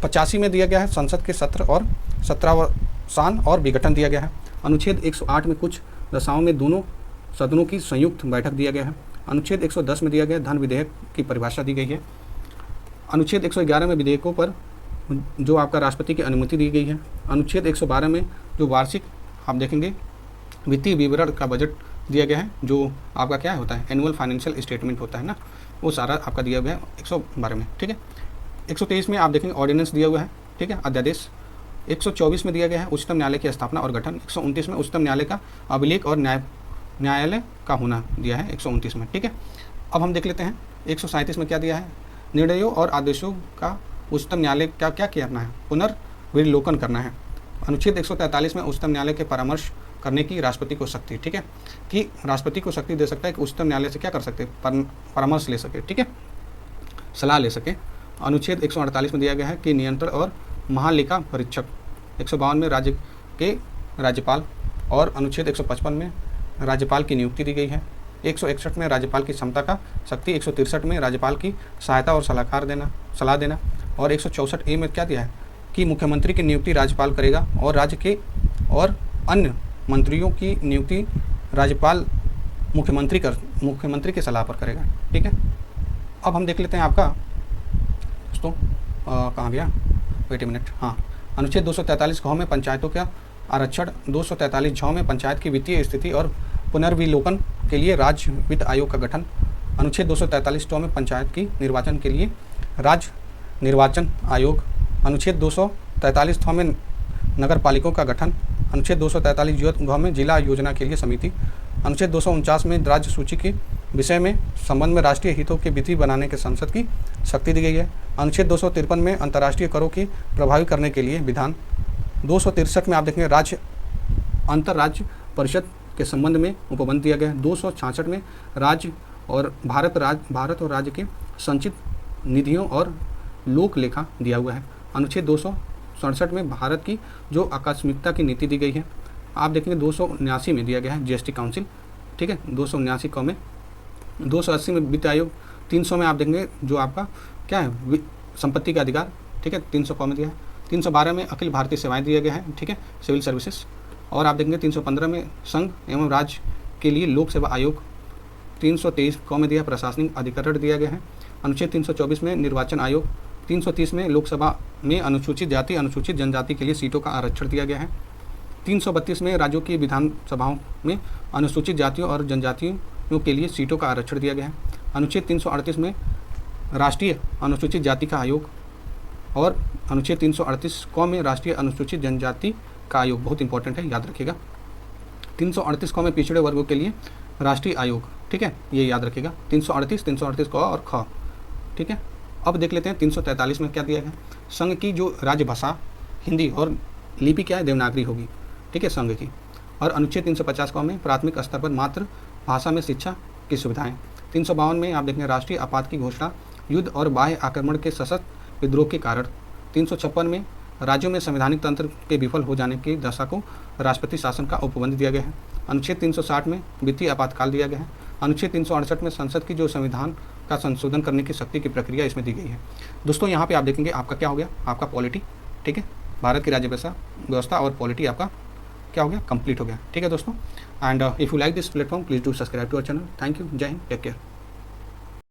85 में दिया गया है संसद के सत्र और सत्रावसान और विघटन दिया गया है। अनुच्छेद 108 में कुछ दशाओं में दोनों सदनों की संयुक्त बैठक दिया गया है। अनुच्छेद 110 में दिया गया धन विधेयक की परिभाषा दी गई है। अनुच्छेद 111 में विधेयकों पर जो आपका राष्ट्रपति की अनुमति दी गई है। अनुच्छेद 112 में जो वार्षिक आप देखेंगे वित्तीय विवरण का बजट दिया गया है, जो आपका क्या होता है, एनुअल फाइनेंशियल स्टेटमेंट होता है ना, वो सारा आपका दिया गया है 112 में। ठीक है, 123 में आप देखेंगे ऑर्डिनेंस दिया हुआ है। ठीक है, अध्यादेश। 124 में दिया गया है उच्चतम न्यायालय की स्थापना और गठन। 129 में उच्चतम न्यायालय का अभिलेख और न्यायालय का होना दिया है 129 में। ठीक है, अब हम देख लेते हैं 137 में क्या दिया है, निर्णयों और आदेशों का उच्चतम न्यायालय क्या क्या करना है, पुनर्विलोकन करना है। अनुच्छेद 143 में उच्चतम न्यायालय के परामर्श करने की राष्ट्रपति को शक्ति। ठीक है, कि राष्ट्रपति को शक्ति दे सकता है कि उच्चतम न्यायालय से क्या कर सकते हैं, परामर्श ले सके। ठीक है, सलाह ले सके। अनुच्छेद 148 में दिया गया है कि नियंत्रण और महालेखा परीक्षक। 152 में राज्य के राज्यपाल और अनुच्छेद 155 में राज्यपाल की नियुक्ति दी गई है। 161 में राज्यपाल की क्षमता का शक्ति। 163 में राज्यपाल की सहायता और सलाह देना और 164A में क्या दिया है कि मुख्यमंत्री की नियुक्ति राज्यपाल करेगा और राज्य के और अन्य मंत्रियों की नियुक्ति राज्यपाल मुख्यमंत्री की सलाह पर करेगा। ठीक है, अब हम देख लेते हैं आपका दोस्तों कहाँ गया, वेट ए मिनट, हाँ, अनुच्छेद 243 ख में पंचायतों का आरक्षण। 243 झ में पंचायत की वित्तीय स्थिति और पुनर्विलोकन के लिए राज्य वित्त आयोग का गठन। अनुच्छेद 243 ट में पंचायत की निर्वाचन के लिए राज्य निर्वाचन आयोग। अनुच्छेद 243 थ में नगर पालिकाओं का गठन। अनुच्छेद 243 घ में जिला योजना के लिए समिति। अनुच्छेद 249 में राज्य सूची के विषय में संबंध में राष्ट्रीय हितों की विधि बनाने के संसद की शक्ति दी गई है। अनुच्छेद 253 में अंतर्राष्ट्रीय करों की प्रभावी करने के लिए विधान। 263 में आप देखेंगे राज्य अंतर्राज्य परिषद के संबंध में उपबंध दिया गया है। 266 में राज्य और भारत और राज्य के संचित निधियों और लोक लेखा दिया हुआ है। अनुच्छेद 267 में भारत की जो आकस्मिकता की नीति दी गई है। आप देखेंगे 279 में दिया गया है जीएसटी काउंसिल। ठीक है, 279 क में। 280 में वित्त आयोग। 300 में आप देखेंगे जो आपका क्या है, संपत्ति का अधिकार। ठीक है, 300 क में दिया है। 312 में अखिल भारतीय सेवाएं दिया गया है। ठीक है, सिविल सर्विसेज। और आप देखेंगे 315 में संघ एवं राज्य के लिए लोक सेवा आयोग। 323 क में दिया प्रशासनिक अधिकरण दिया गया है। अनुच्छेद 324 में निर्वाचन आयोग। 330 में लोकसभा में अनुसूचित जाति अनुसूचित जनजाति के लिए सीटों का आरक्षण दिया गया है। 332 में राज्यों की विधानसभाओं में अनुसूचित जातियों और जनजातियों के लिए सीटों का आरक्षण दिया गया है। अनुच्छेद 338 में राष्ट्रीय अनुसूचित जाति का आयोग और अनुच्छेद 338 क में राष्ट्रीय अनुसूचित जनजाति का आयोग। बहुत इंपॉर्टेंट है, याद रखिएगा। 338 क में पिछड़े वर्गों के लिए राष्ट्रीय आयोग। ठीक है, ये याद रखिएगा। 338 क और ख। ठीक है, अब देख लेते हैं 343 में क्या दिया गया। संघ की जो राज्य भाषा हिंदी और लिपि क्या है, देवनागरी होगी। ठीक है, संघ की। और अनुच्छेद 350 क में प्राथमिक स्तर पर मातृ भाषा में शिक्षा की सुविधाएं। 352 में आप देखेंगे राष्ट्रीय आपात की घोषणा युद्ध और बाह्य आक्रमण के सशक्त विद्रोह के कारण। 356 में राज्यों में संवैधानिक तंत्र के विफल हो जाने की दशा को राष्ट्रपति शासन का उपबंध दिया गया है। अनुच्छेद 360 में वित्तीय आपातकाल दिया गया है। अनुच्छेद 368 में संसद की जो संविधान का संशोधन करने की शक्ति की प्रक्रिया इसमें दी गई है। दोस्तों यहाँ पे आप देखेंगे आपका क्या हो गया, आपका पॉलिटी। ठीक है, भारत की राज्य व्यवस्था और पॉलिटी आपका क्या हो गया, कंप्लीट हो गया। ठीक है दोस्तों, and if you like this platform please do subscribe to our channel. Thank you, Jai Hind, take care.